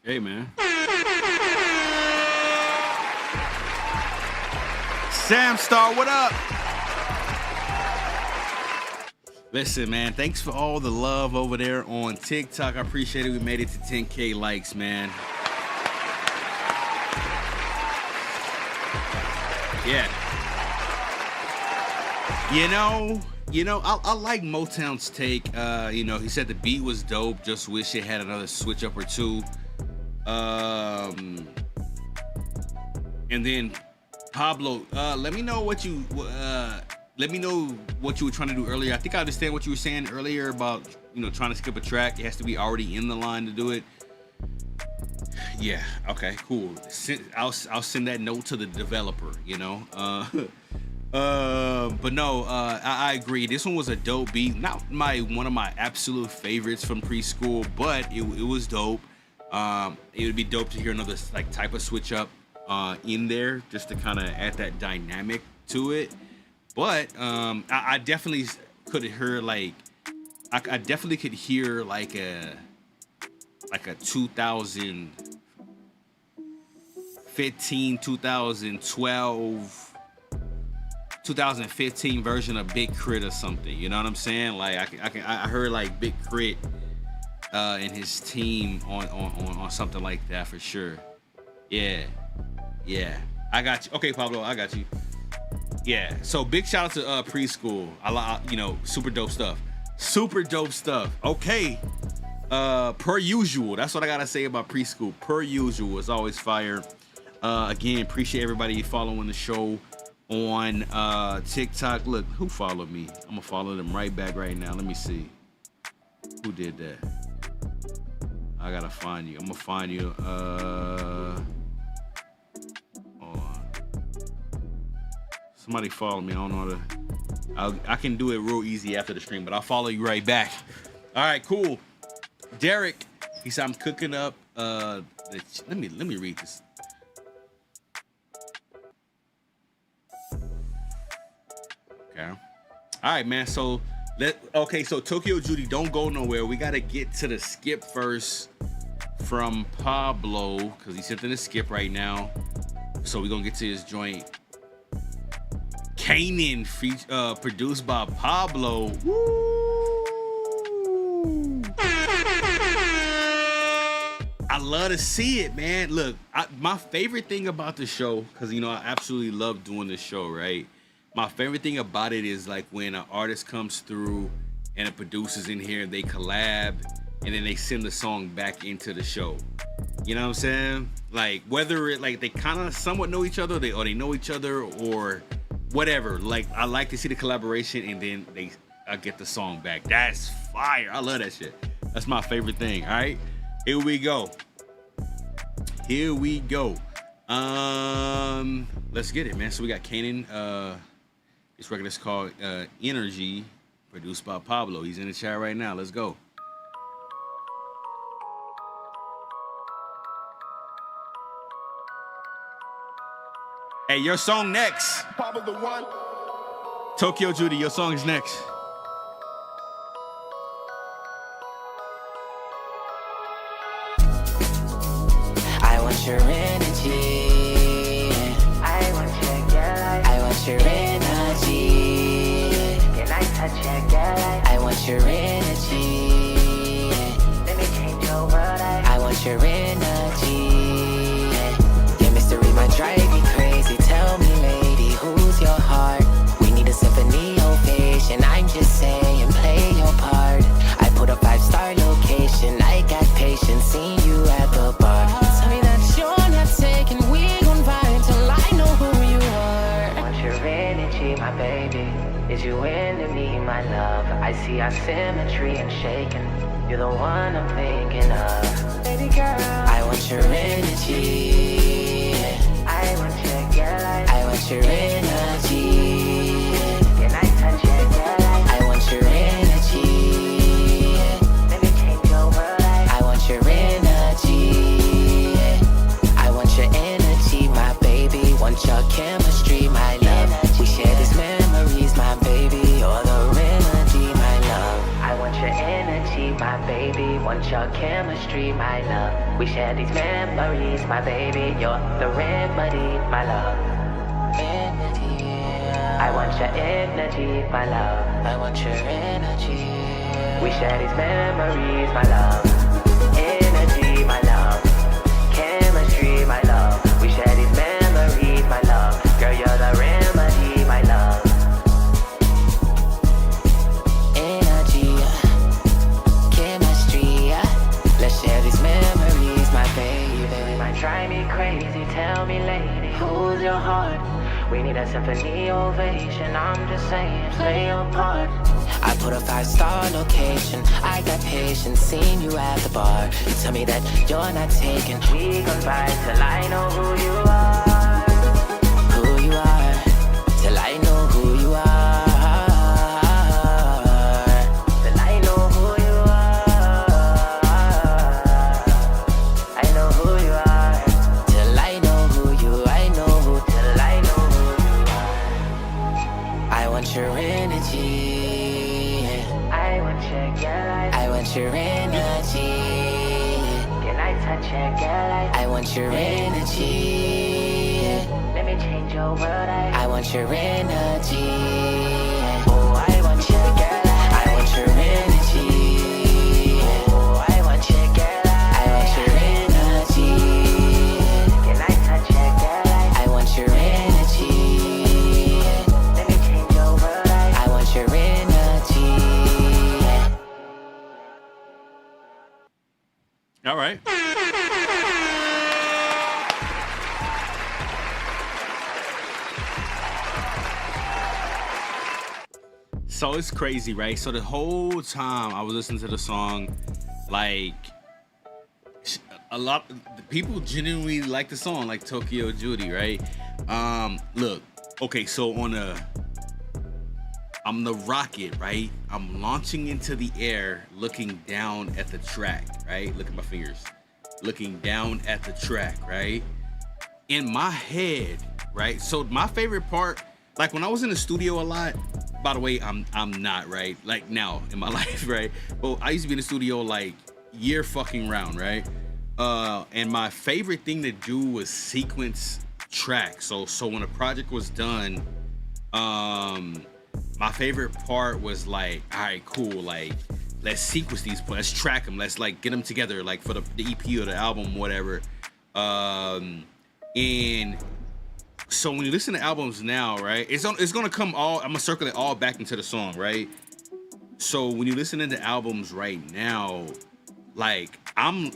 Hey, man. Sam Star, what up? Listen, man, thanks for all the love over there on TikTok. I appreciate it. We made it to 10K likes, man. Yeah. You know, I like Motown's take. He said the beat was dope. Just wish it had another switch up or two. And then Pablo, let me know what you were trying to do earlier. I think I understand what you were saying earlier about, trying to skip a track. It has to be already in the line to do it. Yeah. Okay. Cool. I'll send that note to the developer. But no, I agree. This one was a dope beat. Not one of my absolute favorites from Preschool, but it was dope. It would be dope to hear another type of switch up in there, just to kind of add that dynamic to it. But I definitely could hear I definitely could hear like a 2015, 2012. 2015 version of Big Crit or something, you know what I'm saying? I heard like Big Crit and his team on something like that for sure. Yeah, I got you. Okay, Pablo, I got you. Yeah, so big shout out to Preschool. Super dope stuff. Okay, per usual, that's what I gotta say about Preschool. Per usual, it's always fire. Again, appreciate everybody following the show on TikTok. Look, who followed me? I'm gonna follow them right back right now. Let me see who did that. I gotta find you. I'm gonna find you. Hold on. Somebody follow me. I don't know how to. I can do it real easy after the stream, but I'll follow you right back. All right, cool. Derek, he said I'm cooking up. Let me read this. Okay. All right, man. So Tokyo Judy, don't go nowhere. We gotta get to the skip first from Pablo, because he's sent in a skip right now. So we're gonna get to his joint. Kanan, produced by Pablo. Woo! I love to see it, man. Look, my favorite thing about the show, because I absolutely love doing this show, right? My favorite thing about it is like when an artist comes through and a producer's in here, they collab, and then they send the song back into the show. You know what I'm saying? Like whether it like they kind of somewhat know each other, or they know each other, or whatever. Like I like to see the collaboration, and then I get the song back. That's fire. I love that shit. That's my favorite thing. All right, here we go. Let's get it, man. So we got Kanan. This record is called Energy, produced by Pablo. He's in the chat right now. Let's go. Hey, your song next. Papa the one. Tokyo Judy, your song is next. I want your energy. I want your girl. I want your energy. Can I touch your girl? I want your energy. Let me change your world. I want your energy. Your mystery might drive me crazy. Tell me, lady, who's your heart? We need a symphony ovation. I'm just saying, play your part. I put a 5-star location. I got patience, seen you at the bar. Tell me that you're not taking. We gon' vibe till I know who you are. I want your energy, my baby. Is you into me, my love? I see our symmetry and shaking. You're the one I'm thinking of. Baby girl, I want your energy. I want your girl. I want your energy. Can I touch your girl? I want your energy. Let me change your world. I want your energy. I want your energy, my baby. Want your chemistry, my love. We share these memories, my baby. You're the remedy, my love. I want your energy, my baby. Want your chemistry, my love. We share these memories, my baby. You're the remedy, my love. I want your energy, my love. I want your energy. We share these memories, my love. Energy, my love. Chemistry, my love. We share these memories, my love. Girl, you're the remedy, my love. Energy, chemistry. Let's share these memories, my baby. You might drive me crazy. Tell me, lady, who's your heart? We need a symphony ovation. I'm just saying, play your part. I put a 5-star location. I got patience, seen you at the bar. You tell me that you're not taking. We gon' vibe till I know who you are. Who you are. Till I know who you are. Till I know who you are. I know who you are. Till I know who you. I know who. Till I know who you are. I want your energy. I want your girl. I want your energy. Can I touch your girl? I want your energy. Let me change your world. I want your energy. Oh, I want your girl. I want your energy. Oh, I want your girl. I want your energy. Can I touch your girl? I want your energy. Let me change your world. I want your energy. All right. So it's crazy, right? So the whole time I was listening to the song, like a lot of people genuinely like the song, like Tokyo Judy, right? Look, okay, so I'm the rocket, right? I'm launching into the air, looking down at the track, right? Look at my fingers. Looking down at the track, right? In my head, right? So my favorite part, like when I was in the studio a lot, by the way, I'm not, right? Like now in my life, right? But I used to be in the studio like year fucking round, right? And my favorite thing to do was sequence tracks. So when a project was done, my favorite part was like, all right, cool, like let's sequence these, let's track them, let's like get them together, like for the EP or the album, whatever. And so when you listen to albums now, right, it's gonna come all, I'm gonna circle it all back into the song, right? So when you listen to albums right now, Like I'm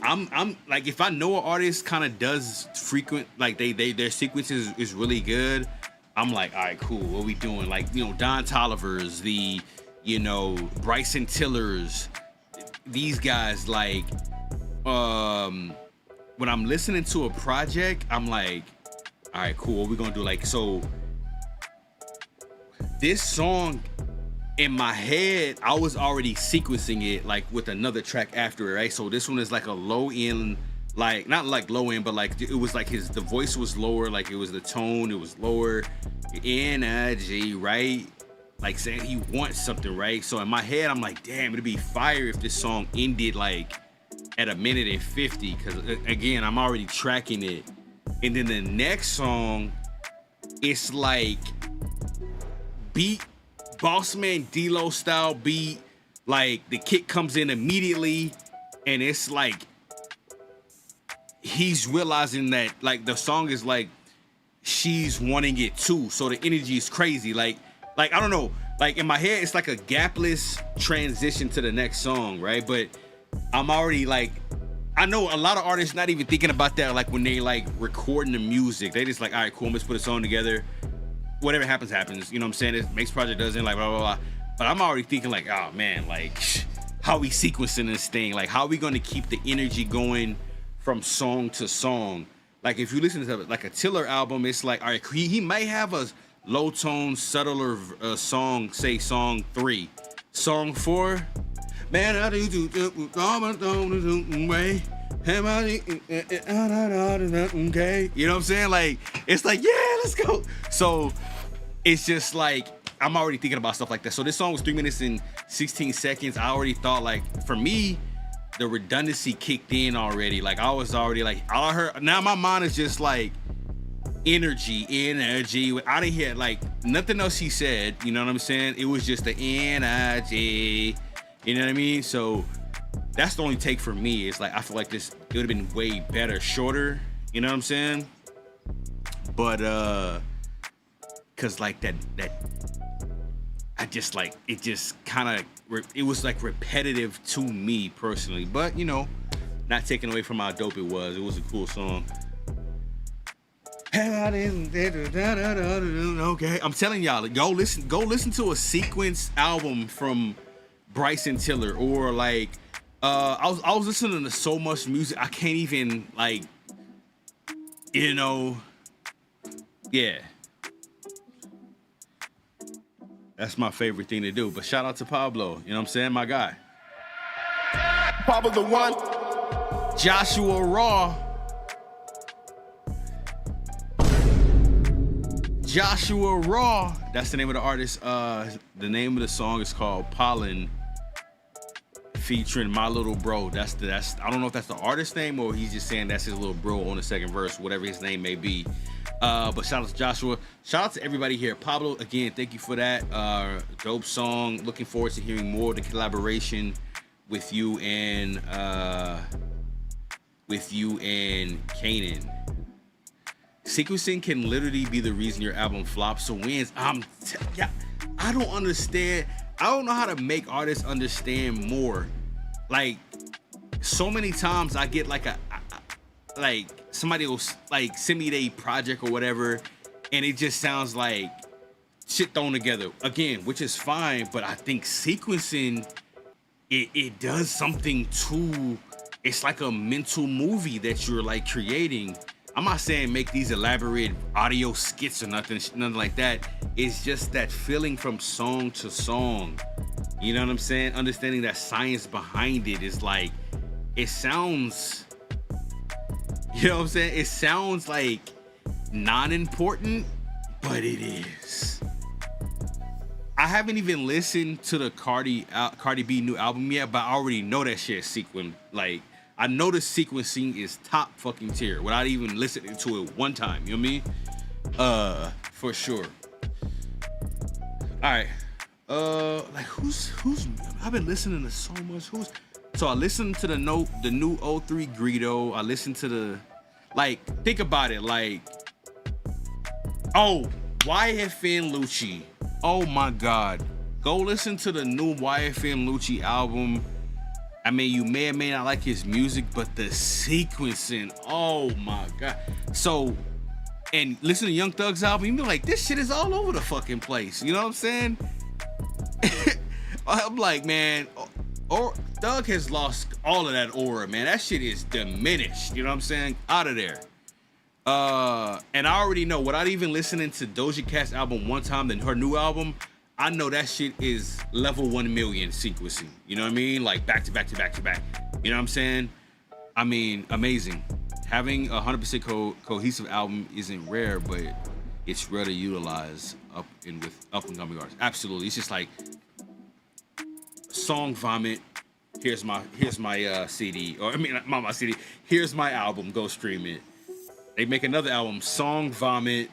like, if I know an artist kind of does frequent, like their sequences is really good, I'm like, all right, cool, what we doing? Like, you know, Don Tolliver's, the, you know, Bryson Tiller's, these guys, like, when I'm listening to a project, I'm like, all right, cool, what we gonna do? Like, so this song, in my head, I was already sequencing it like with another track after it, right? So this one is like a low end, like not like low end, but like it was like the voice was lower, like it was the tone, it was lower, energy, right? Like saying he wants something, right? So in my head, I'm like, damn, it'd be fire if this song ended like at 1:50, because again, I'm already tracking it. And then the next song, it's like beat, Bossman D-Lo style beat, like the kick comes in immediately, and it's like he's realizing that like the song is like she's wanting it too, so the energy is crazy. Like I don't know, like in my head it's like a gapless transition to the next song, right? But I'm already like, I know a lot of artists not even thinking about that, like when they like recording the music, they just like, all right, cool, let's put a song together. Whatever happens, you know what I'm saying? It makes project doesn't, like blah, blah, blah. But I'm already thinking like, oh man, like how we sequencing this thing? Like how are we gonna keep the energy going from song to song? Like if you listen to like a Tiller album, it's like, all right, he might have a low tone, subtler song, say song 3. Song 4, man, I do way. Okay, you know what I'm saying? Like it's like, yeah, let's go. So it's just like I'm already thinking about stuff like that. So this song was 3 minutes and 16 seconds. I already thought, like, for me, the redundancy kicked in already. Like I was already like, all I heard, now my mind is just like energy. I didn't hear like nothing else he said. You know what I'm saying? It was just the energy. You know what I mean? So that's the only take for me. It's like I feel like this, it would have been way better, shorter. You know what I'm saying? But cause like that I just like, it just kind of, it was like repetitive to me personally. But you know, not taking away from how dope it was. It was a cool song. Okay, I'm telling y'all, go listen to a sequence album from Bryson Tiller, or like I was listening to so much music I can't even, like, you know, yeah. That's my favorite thing to do. But shout out to Pablo, you know what I'm saying, my guy. Pablo the one. Joshua Raw. Joshua Raw. That's the name of the artist. The name of the song is called Pollen, featuring My Little Bro. That's I don't know if that's the artist name or he's just saying that's his little bro on the second verse, whatever his name may be. But shout out to Joshua. Shout out to everybody here. Pablo, again, thank you for that. Dope song. Looking forward to hearing more of the collaboration with you and Kanan. Sequencing can literally be the reason your album flops or wins. Yeah, I don't understand. I don't know how to make artists understand more. Like, so many times I get like like somebody will like send me their project or whatever, and it just sounds like shit thrown together again, which is fine. But I think sequencing, it does something to, it's like a mental movie that you're like creating. I'm not saying make these elaborate audio skits or nothing like that. It's just that feeling from song to song. You know what I'm saying? Understanding that science behind it is like, it sounds, you know what I'm saying? It sounds like non-important, but it is. I haven't even listened to the Cardi B new album yet, but I already know that shit is sequenced. Like, I know the sequencing is top fucking tier without even listening to it one time. You know what I mean? For sure. All right. Like who's I've been listening to so much. So I listened to the new 03 Greedo. I listened to the, like, think about it, like, oh, YFN Lucci. Oh my God. Go listen to the new YFN Lucci album. I mean, you may or may not like his music, but the sequencing, oh my God. So, and listen to Young Thug's album, you be like, this shit is all over the fucking place. You know what I'm saying? I'm like, man, or Thug has lost all of that aura, man. That shit is diminished. You know what I'm saying? Out of there. And I already know, without even listening to Doja Cat's album one time, then her new album, I know that shit is level 1 million sequencing. You know what I mean? Like back to back to back to back. You know what I'm saying? I mean, amazing. Having a 100% cohesive album isn't rare, but it's rare to utilize with up and coming artists. Absolutely. It's just like song vomit. Here's my CD, or I mean, not my CD. Here's my album. Go stream it. They make another album, song vomit.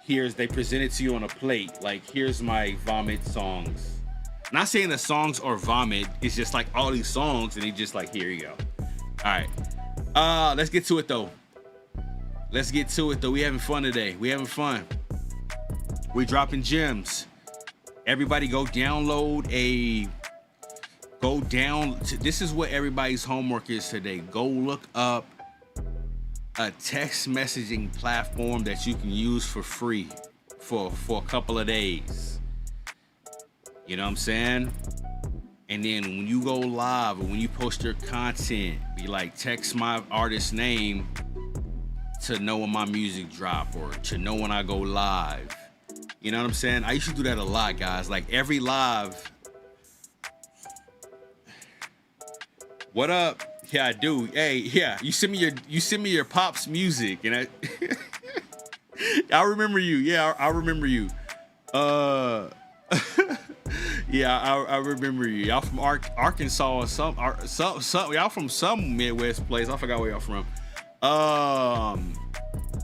They present it to you on a plate. Like, here's my vomit songs. Not saying the songs are vomit. It's just like all these songs, and they just like, here you go. All right. Let's get to it though. We having fun today. We're dropping gems. Everybody this is what everybody's homework is today. Go look up a text messaging platform that you can use for free for a couple of days. You know what I'm saying? And then when you go live or when you post your content, be like, text my artist name to know when my music drop or to know when I go live. You know what I'm saying? I used to do that a lot, guys. Like every live. What up? Yeah, I do. Hey, yeah, you send me your pop's music, and I remember you. Yeah, I remember you. Yeah, I remember you. Y'all from Arkansas or some y'all from some Midwest place. I forgot where y'all from.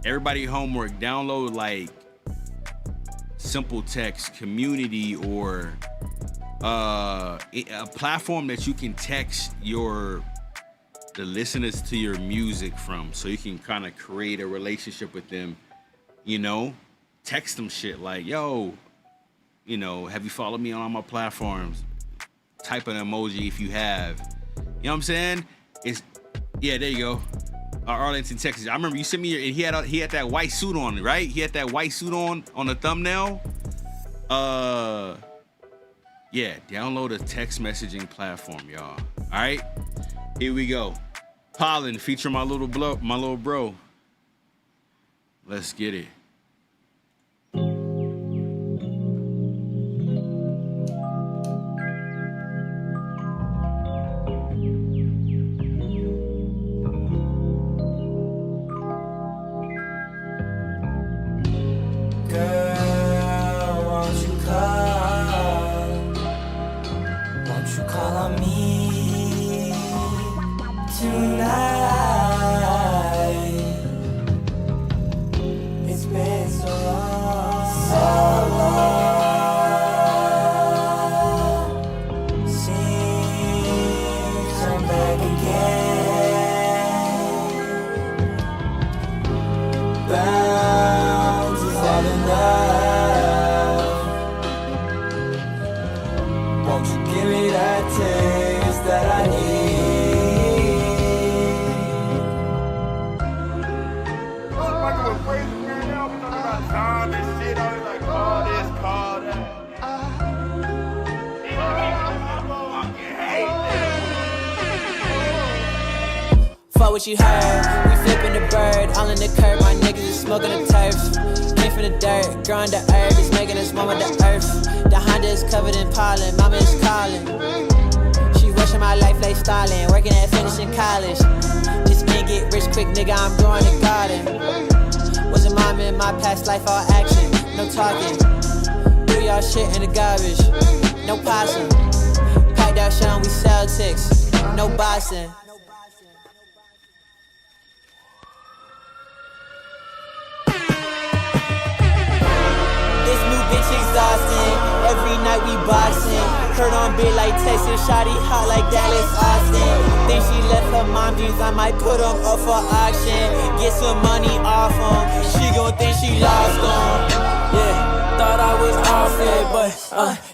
Everybody homework, download like Simple Text Community or a platform that you can text the listeners to your music from, so you can kind of create a relationship with them. You know, text them shit like, yo, you know, have you followed me on all my platforms? Type an emoji if you have. You know what I'm saying? Yeah, there you go. Arlington, Texas. I remember you sent me he had that white suit on, right? He had that white suit on the thumbnail. Yeah, download a text messaging platform, y'all. All right, here we go. Pollen feature my little bro. Let's get it. What you heard, we flipping the bird, all in the curb, my niggas is smoking the turf. Came from the dirt, growing the herb, is making us one with the earth. The Honda is covered in pollen, mama is calling. She rushing my life like Stalin, working at finishing college. This ain't get rich quick, nigga, I'm growing a garden. Was a mom in my past life, all action, no talking. Do y'all shit in the garbage, no possum. Packed out shit on, we Celtics, no bossing. Exhausting. Every night we boxing. Hurt on big like Texas, shawty hot like Dallas Austin. Think she left her mom jeans, I might put them up for auction. Get some money off them, she gon' think she lost them. Yeah, thought I was off outfit, but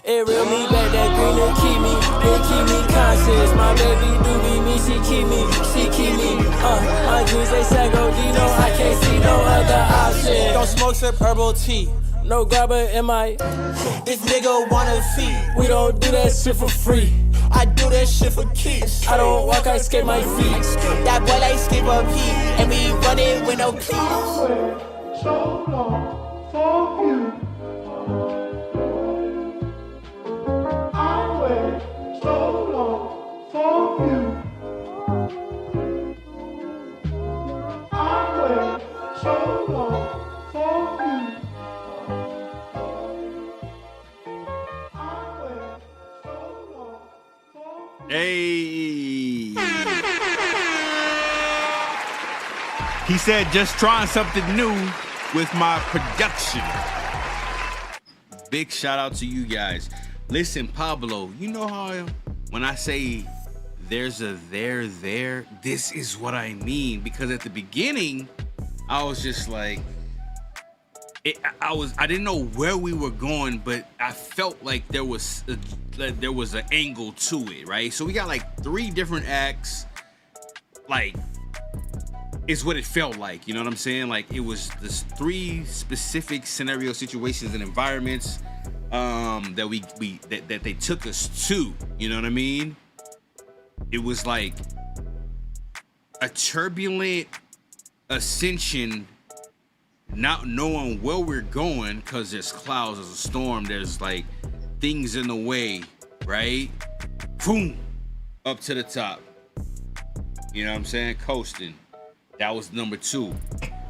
it real me back, that green to keep me, it keep me conscious. My baby do be me, she keep me. My dreams they say go Dino, I can't see no other option. Don't smoke, sip herbal tea. No grabber in my. This nigga wanna feed. We don't do that shit for free. I do that shit for keeps. I don't walk, I skate my feet. That boy like skip up heat, and we run it with no cleats. I wait so long for you. I wait so long for you. I wait so long for you. Hey. He said, just trying something new with my production. Big shout out to you guys. Listen, Pablo, you know how when I say there's a there, this is what I mean. Because at the beginning, I was just like, I didn't know where we were going, but I felt like there was an angle to it, right? So we got like 3 different acts, like is what it felt like, you know what I'm saying? Like it was this 3 specific scenario situations and environments that they took us to, you know what I mean? It was like a turbulent ascension, not knowing where we're going because there's clouds, there's a storm, there's like things in the way, right? Boom, up to the top. You know what I'm saying? Coasting. That was number 2.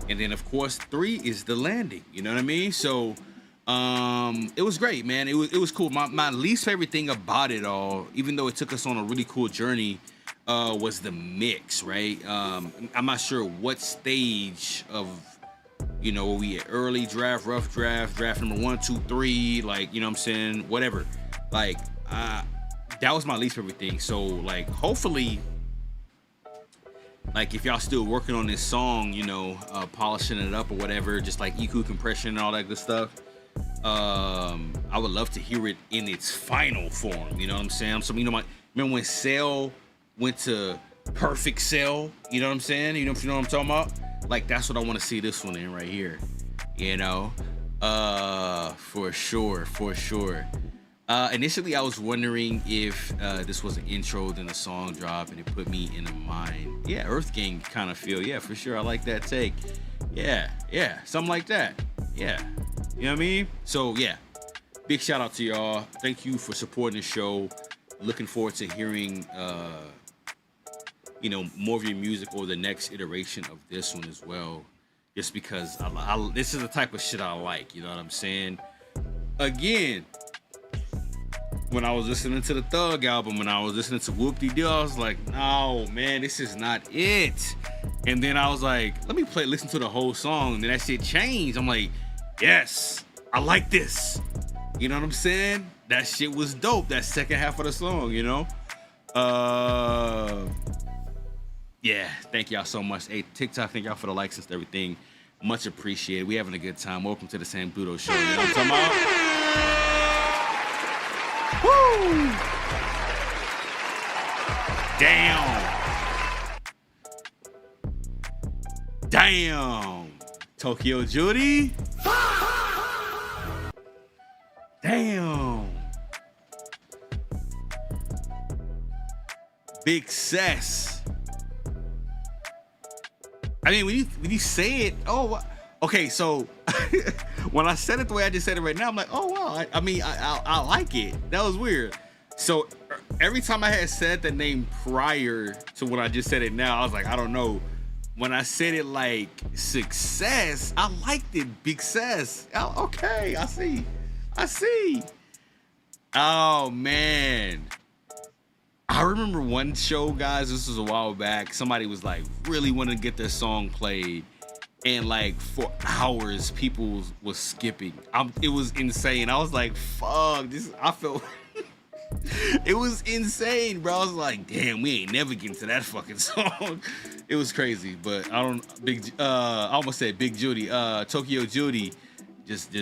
And then of course 3 is the landing. You know what I mean? So it was great, man. It was cool. My least favorite thing about it all, even though it took us on a really cool journey, was the mix, right? I'm not sure what stage of, you know, we at early draft, rough draft number 1, 2, 3, like, you know what I'm saying? Whatever. Like, that was my least favorite thing. So, like, hopefully, like, if y'all still working on this song, you know, polishing it up or whatever, just like EQ compression and all that good stuff, I would love to hear it in its final form. You know what I'm saying? So, you know, remember when Cell went to perfect Cell? You know what I'm saying? You know what I'm talking about? Like, that's what I want to see this one in right here, you know, for sure. Initially, I was wondering if this was an intro, then a song drop, and it put me in the mind. Yeah, Earth Gang kind of feel. Yeah, for sure. I like that take. Yeah, something like that. Yeah, you know what I mean? So, yeah, big shout out to y'all. Thank you for supporting the show. Looking forward to hearing you know, more of your music or the next iteration of this one as well, just because this is the type of shit I like, you know what I'm saying? Again, when I was listening to the Thug album, when I was listening to Whoop-De-Doo, I was like, no, man, this is not it. And then I was like, let me listen to the whole song, and then that shit changed. I'm like, yes, I like this. You know what I'm saying? That shit was dope, that second half of the song, you know? Yeah, thank y'all so much. Hey, TikTok, thank y'all for the likes and everything. Much appreciated. We having a good time. Welcome to the Sam Pluto Show. You know what I'm talking about? Woo! Damn. Tokyo Judy. Damn. Big Cess. I mean, when you say it, okay, so when I said it the way I just said it right now, I'm like, oh, wow. I like it. That was weird. So every time I had said the name prior to when I just said it now, I was like, I don't know. When I said it like success, I liked it. Big Cess. Oh, okay, I see. Oh, man. I remember one show, guys, this was a while back, somebody was like really wanting to get their song played, and like for hours people was skipping. It was insane. I was like, fuck, I felt it was insane, bro. I was like, damn, we ain't never getting to that fucking song. It was crazy, but I almost said Big Judy, Tokyo Judy, just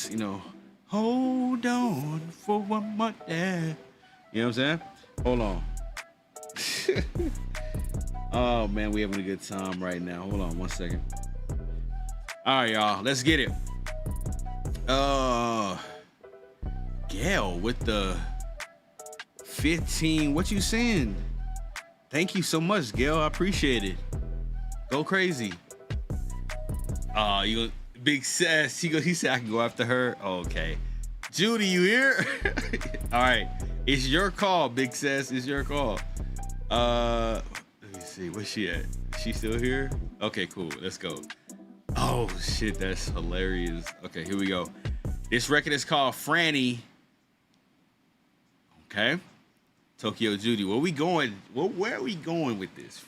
you know, hold hold on for one more day. You know what I'm saying? Hold on. Oh man, we having a good time right now. Hold on 1 second. All right, y'all, let's get it. Gail with the 15. What you saying? Thank you so much, Gail. I appreciate it. Go crazy. You big sass. He said I can go after her. Okay. Judy, you here? All right. It's your call, big sass. It's your call. Let me see. Where's she at? Is she still here? Okay, cool. Let's go. Oh shit, that's hilarious. Okay, here we go. This record is called Franny. Okay. Tokyo Judy. Where we going? Where are we going with this?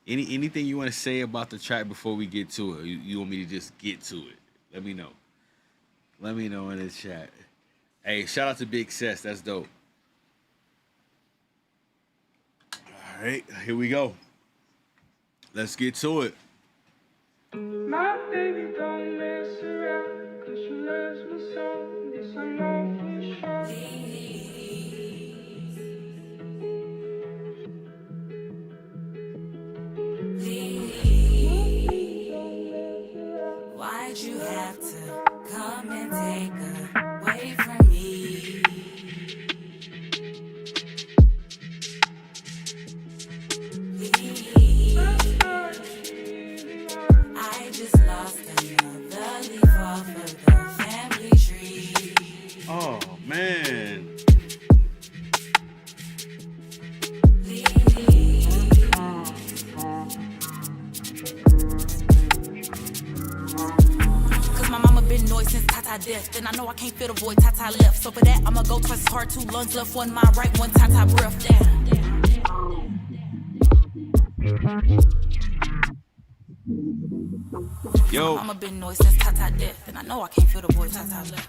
Anything you want to say about the track before we get to it? You want me to just get to it? Let me know. Let me know in the chat. Hey, shout out to Big Sess. That's dope. All right, here we go. Let's get to it. My baby don't mess around, 'cause she loves me so. This I know for sure. Why'd you have to come and take away from me? I just lost another leaf off of the family tree. Oh man. Cause my mama been noise since Tata death. And I know I can't feel the void Tata left. So for that, I'ma go twice as hard. 2 lungs left, 1 mind right, 1 Tata breath. Damn. Yo. My mama been noise since Tata death. And I know I can't feel the void Tata left.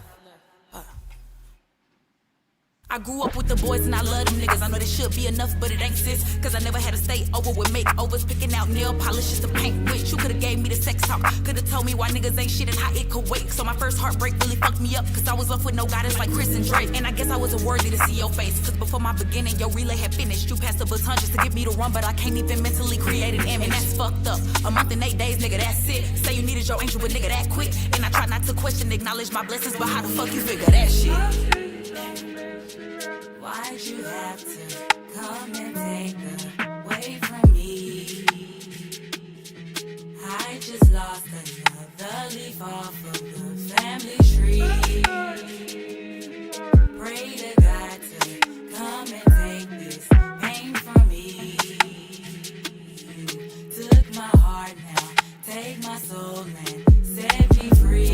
I grew up with the boys and I love them niggas. I know this should be enough, but it ain't sis. Cause I never had to stay over with makeovers. Picking out nail polishes to paint with. You could've gave me the sex talk. Could've told me why niggas ain't shit and how it could wait. So my first heartbreak really fucked me up. Cause I was left with no guidance like Chris and Drake. And I guess I wasn't worthy to see your face. Cause before my beginning, your relay had finished. You passed the baton just to get me to run, but I can't even mentally create an image. And that's fucked up. A month and 8 days, nigga, that's it. Say you needed your angel, but nigga, that quick. And I try not to question, acknowledge my blessings, but how the fuck you figure that shit? Why'd you have to come and take away from me? I just lost another leaf off of the family tree. Pray to God to come and take this pain from me. You took my heart, now take my soul and set me free.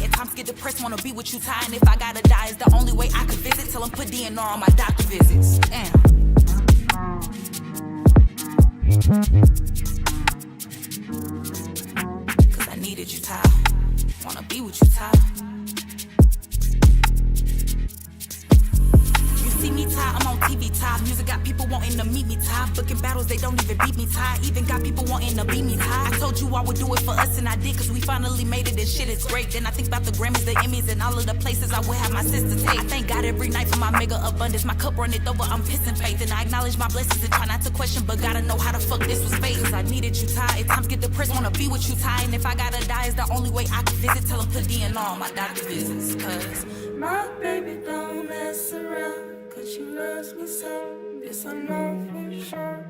At times get depressed, wanna be with you, Ty. And if I gotta die, it's the only way I could visit. Tell them put DNR on my doctor visits. Damn. Cause I needed you, Ty. Wanna be with you, Ty. See me Ty, I'm on TV Ty. Music got people wanting to meet me Ty. Booking battles, they don't even beat me Ty. Even got people wanting to beat me Ty. I told you I would do it for us and I did. Cause we finally made it and shit is great. Then I think about the Grammys, the Emmys, and all of the places I would have my sister take. I thank God every night for my mega abundance. My cup runneth over, I'm pissing faith. And I acknowledge my blessings and try not to question, but gotta know how the fuck this was fate. Cause I needed you Ty. At times get depressed, wanna be with you Ty. And if I gotta die, it's the only way I can visit. Tell them put DNR on my doctor visits. Cause My baby don't mess around, 'cause she loves me so. This I know for sure.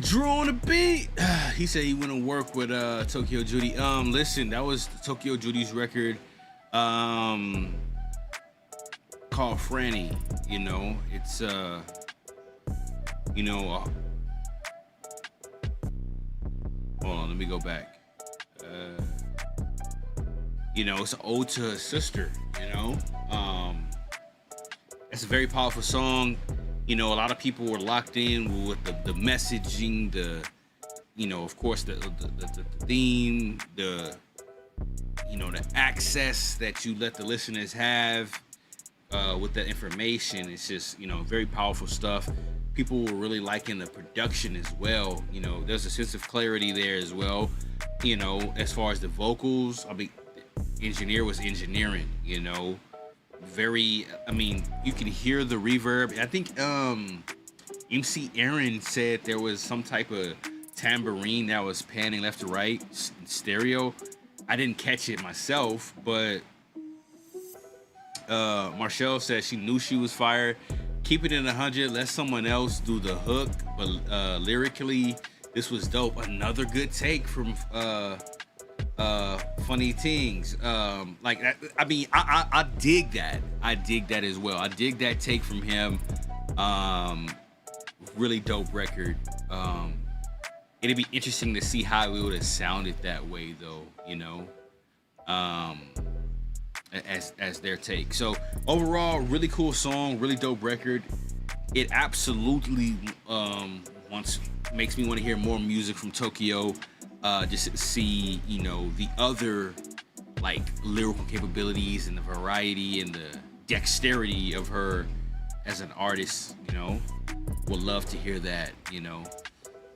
Drew on the beat. He said he went to work with Tokyo Judy. Listen, that was Tokyo Judy's record called Franny. You know, it's hold on, let me go back. It's an ode to her sister, It's a very powerful song. You know, a lot of people were locked in with the messaging, of course, the theme, the access that you let the listeners have with that information. It's just, very powerful stuff. People were really liking the production as well. There's a sense of clarity there as well. As far as the vocals, engineer was engineering, you can hear the reverb. I think MC Aaron said there was some type of tambourine that was panning left to right in stereo. I didn't catch it myself, but Marshall said she knew she was fired. Keep it in 100, let someone else do the hook, but lyrically, this was dope. Another good take from Funny Things. I dig that. I dig that as well. I dig that take from him. Really dope record. It'd be interesting to see how it would have sounded that way, though. As their take. So overall, really cool song, really dope record. It absolutely makes me want to hear more music from Tokyo. Just to see, the other lyrical capabilities and the variety and the dexterity of her as an artist. Would love to hear that.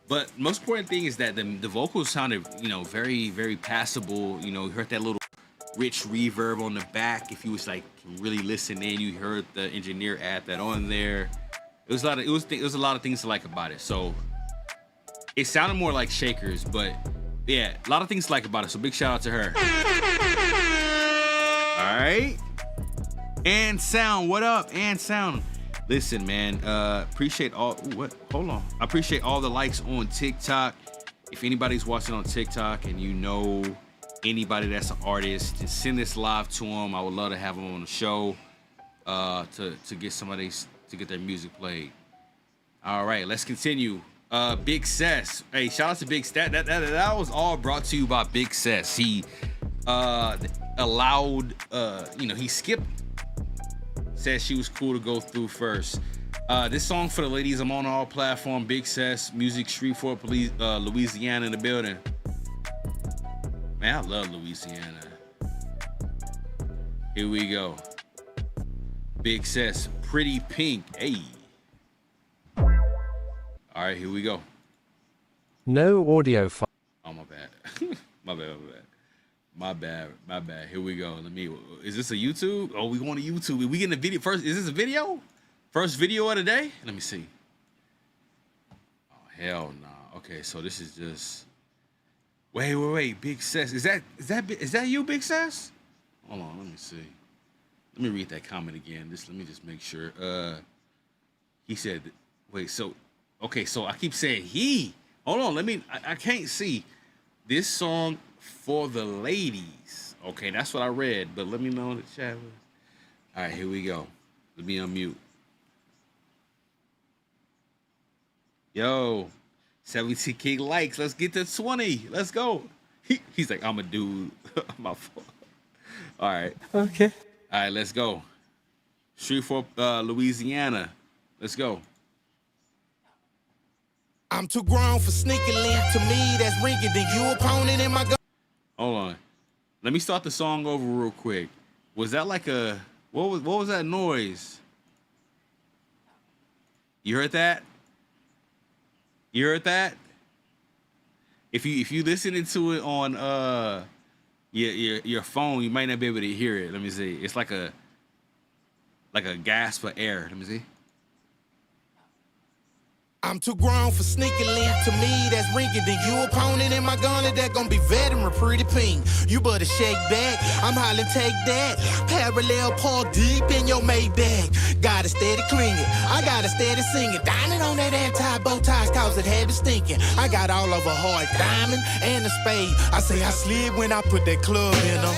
But most important thing is that the vocals sounded, very, very passable. You heard that little rich reverb on the back. If you was really listen in, you heard the engineer add that on there. It was a lot of things to like about it. So it sounded more like Shakers, but yeah, a lot of things to like about it. So big shout out to her. All right. And Sound, what up? And Sound. Listen, man, appreciate all. Hold on. I appreciate all the likes on TikTok. If anybody's watching on TikTok and anybody that's an artist, just send this live to them. I would love to have them on the show to get their music played. All right, let's continue. Big Sess. Hey, shout out to Big Stat. That was all brought to you by Big Sess. He allowed, he skipped. Said she was cool to go through first. This song for the ladies. I'm on all platform. Big Sess Music, Shreveport, Louisiana in the building. Man, I love Louisiana. Here we go. Big Sess, Pretty Pink. Hey. All right, here we go. No audio file. Oh, my bad. My bad. Here we go. Is this a YouTube? Oh, we going to YouTube. Are we getting a video first? Is this a video? First video of the day? Let me see. Oh, hell nah. Okay, so this is just... Wait. Big Sess. Is that you, Big Sess? Hold on, let me see. Let me read that comment again. Let me just make sure. He said, so I keep saying he. Hold on, I can't see. This song for the ladies. Okay, that's what I read, but let me know in the chat. All right, here we go. Let me unmute. Yo, 70K likes. Let's get to 20. Let's go. He's like, I'm a dude. My fault. All right. Okay. All right, let's go. Shreveport, Louisiana. Let's go. I'm too grown for sneaking link. To me, that's ringing. Then you opponent in my gun. Hold on. Let me start the song over real quick. Was that like a what was that noise? You heard that? You heard that? If you listening to it on your phone, you might not be able to hear it. Let me see. It's like a gasp for air. Let me see. I'm too grown for sneaking link. To me, that's ringing. Then you opponent in my gun, and that gon' be veteran, pretty pink. You better shake back. I'm hollering, take that. Parallel park deep in your Maybach. Got it steady clinging. I got it steady singing. Dining on that anti-bow ties, cause it had me stinking. I got all of a hard diamond and a spade. I say I slid when I put that club in them.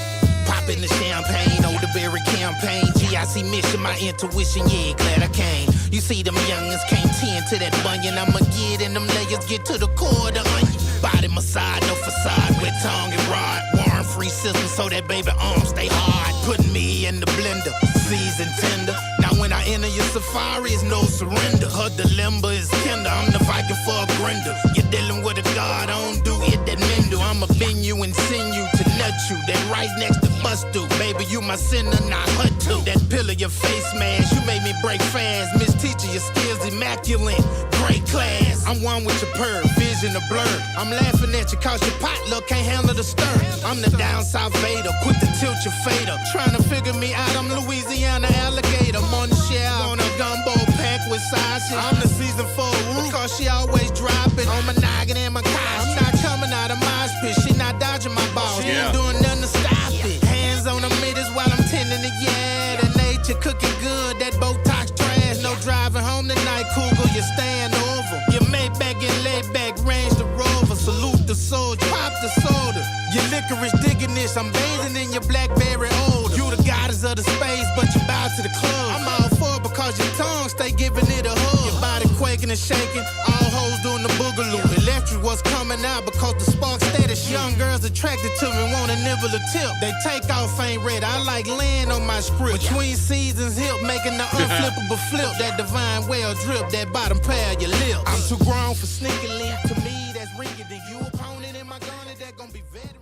Poppin' the champagne, Olderberry campaign. GIC mission, my intuition, yeah, glad I came. You see them youngins can't tend to that bunion. I'ma get in them layers, get to the core of the onion. Body massage, no facade, wet tongue and rod. Worm-free system so that baby arms stay hard. Putting me in the blender, seasoned tender. Now when I enter your safari, it's no surrender. Her dilemma is kinder, I'm the Viking for a grinder. You're dealing with a god, I don't do it that mendo. I'ma bend you and send you to nut you. That right next to bust do. Baby, you my sinner, not her too. That pillar, your face mask, you made me break fast. Miss teacher, your skills immaculate. Great class, I'm one with your purr, vision a blur. I'm laughing at you cause your potluck can't handle the stir. I'm the down south Vader, quick to tilt your fader. Trying to figure me out, I'm Louisiana alligator. On the shell, on a gumbo pack with sausage. I'm the season 4 root, cause she always dropping on my noggin and my cock. I'm not coming out of my pit, she not dodging my balls. She ain't doing nothing to stop it. Hands on the mitters while I'm tending the yard. The nature cooking good, that Botox trash. No driving home tonight, Cougar, you stand over. You Maybach and laid back, range the rover. Salute the soldier, pop the soda. Your licorice digging this, I'm bathing in your blackberry odor. You the goddess of the space, but you bow to the club. I'm all for it because your tongue stay giving it a hug. Your body quaking and shaking, all hoes doing the boogaloo. Electric was coming out because the spark status. Young girls attracted to me, want to nibble a tip. They take off ain't ready, I like laying on my script. Between seasons, hip making the unflippable flip. That divine well drip, that bottom pair of your lips. I'm too grown for sneaking link. To me, that's rinky. Then you opponent in my gun, that gonna be veteran.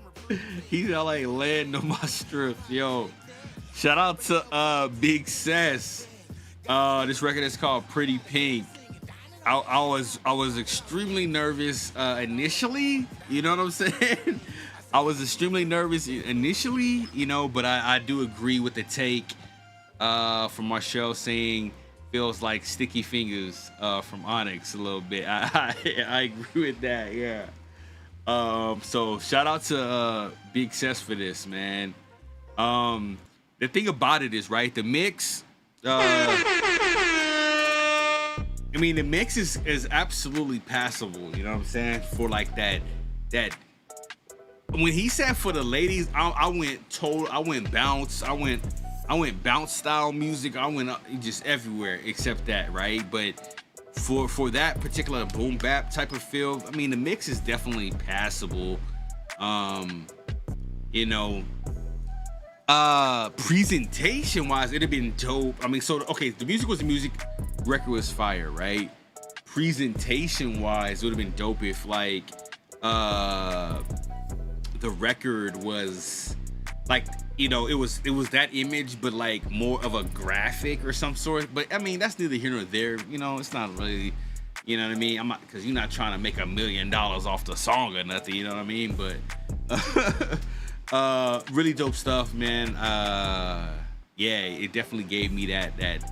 He's like laying on my strips, yo. Shout out to Big Sess. This record is called Pretty Pink. I was extremely nervous initially, you know what I'm saying? I was extremely nervous initially, you know, but I do agree with the take from Marshall saying feels like Sticky Fingers from Onyx a little bit. I agree with that, yeah. So shout out to Big Sess for this, man. The thing about it is, right, the mix, I mean, the mix is absolutely passable, you know what I'm saying? For like that when he said for the ladies, I went bounce style music. I went just everywhere except that, right? But for that particular boom bap type of feel, I mean, the mix is definitely passable. You know, presentation wise, it'd have been dope. I mean, so okay, the music was the music, record was fire, right? Presentation wise, it would have been dope if like the record was like, you know, it was that image, but like more of a graphic or some sort. But I mean, that's neither here nor there. You know, it's not really, you know what I mean? I'm not, because you're not trying to make $1 million off the song or nothing. You know what I mean? But really dope stuff, man. Yeah, it definitely gave me that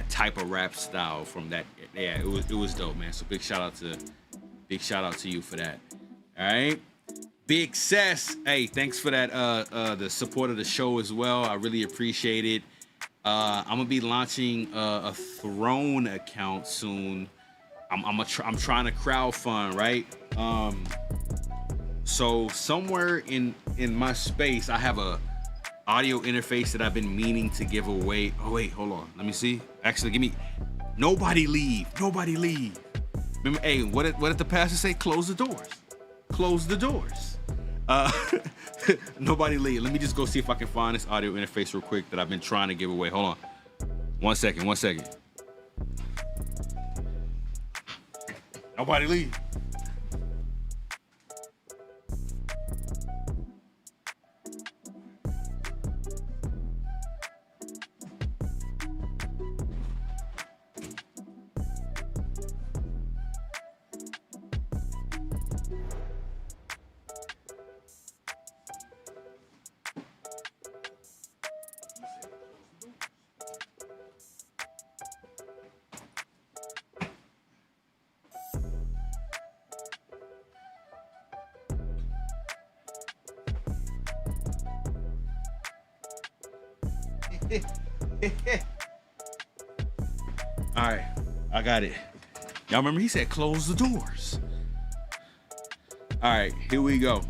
type of rap style from that. Yeah, it was dope, man. So big shout out to you for that. All right. Big Sess, hey, thanks for that the support of the show as well. I really appreciate it. I'm gonna be launching a Throne account soon. I'm trying to crowdfund, right? So somewhere in my space, I have a audio interface that I've been meaning to give away. Oh wait, hold on, let me see. Actually, give me. Nobody leave. Remember, hey, what did the pastor say? Close the doors. Close the doors. Nobody leave. Let me just go see if I can find this audio interface real quick that I've been trying to give away. Hold on. One second. Nobody leave. All right, I got it. Y'all remember he said close the doors. All right, here we go.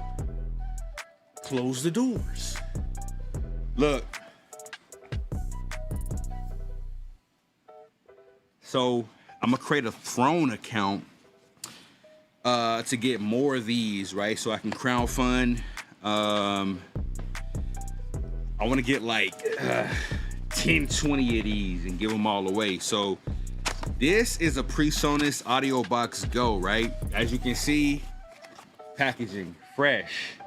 Close the doors. Look. So I'm gonna create a Throne account to get more of these, right? So I can crowdfund. I want to get like 10, 20 of these and give them all away. So this is a PreSonus Audio Box Go, right? As you can see, packaging, fresh.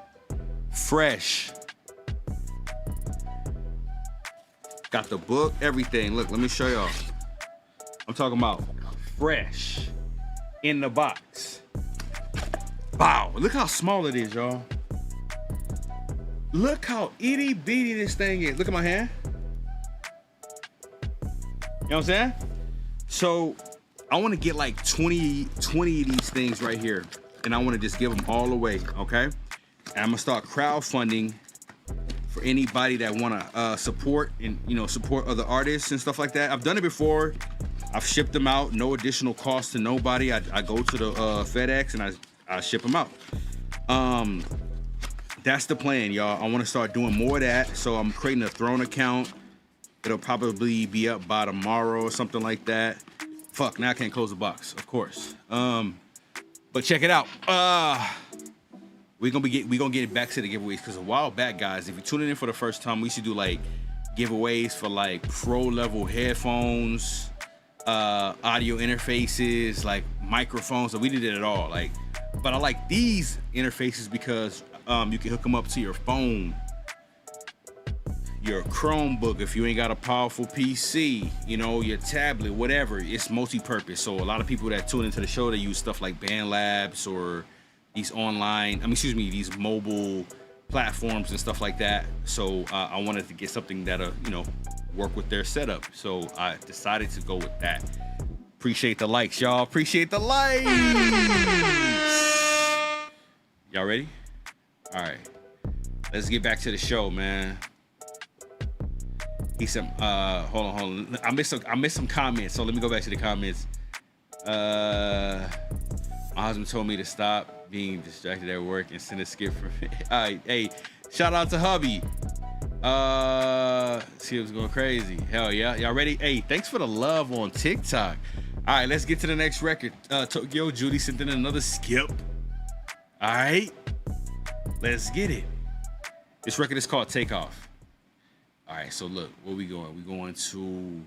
Got the book, everything. Look, let me show y'all. I'm talking about fresh in the box. Wow, look how small it is, y'all. Look how itty bitty this thing is. Look at my hand. You know what I'm saying? So I want to get like 20 of these things right here, and I want to just give them all away, okay? And I'm gonna start crowdfunding for anybody that want to support and support other artists and stuff like that. I've done it before. I've shipped them out, no additional cost to nobody. I go to the FedEx and I ship them out. That's the plan, y'all. I want to start doing more of that. So I'm creating a Throne account. It'll probably be up by tomorrow or something like that. Fuck, now I can't close the box, of course. But check it out. We're gonna get back to the giveaways, because a while back, guys, if you're tuning in for the first time, we used to do like giveaways for like pro level headphones, audio interfaces, like microphones. So we did it all. But I like these interfaces because you can hook them up to your phone, your Chromebook, if you ain't got a powerful PC, your tablet, whatever. It's multi-purpose. So a lot of people that tune into the show, they use stuff like BandLabs or these these mobile platforms and stuff like that. So I wanted to get something that'll, work with their setup. So I decided to go with that. Appreciate the likes, y'all. Appreciate the likes. Y'all ready? All right. Let's get back to the show, man. He said, hold on. I missed some comments, so let me go back to the comments. My husband told me to stop being distracted at work and send a skip for me. All right, hey, shout out to hubby. See, it was going crazy. Hell yeah. Y'all ready? Hey, thanks for the love on TikTok. All right, let's get to the next record. Tokyo Judy sent in another skip. All right, let's get it. This record is called Takeoff. All right, so look, where we going? We going to,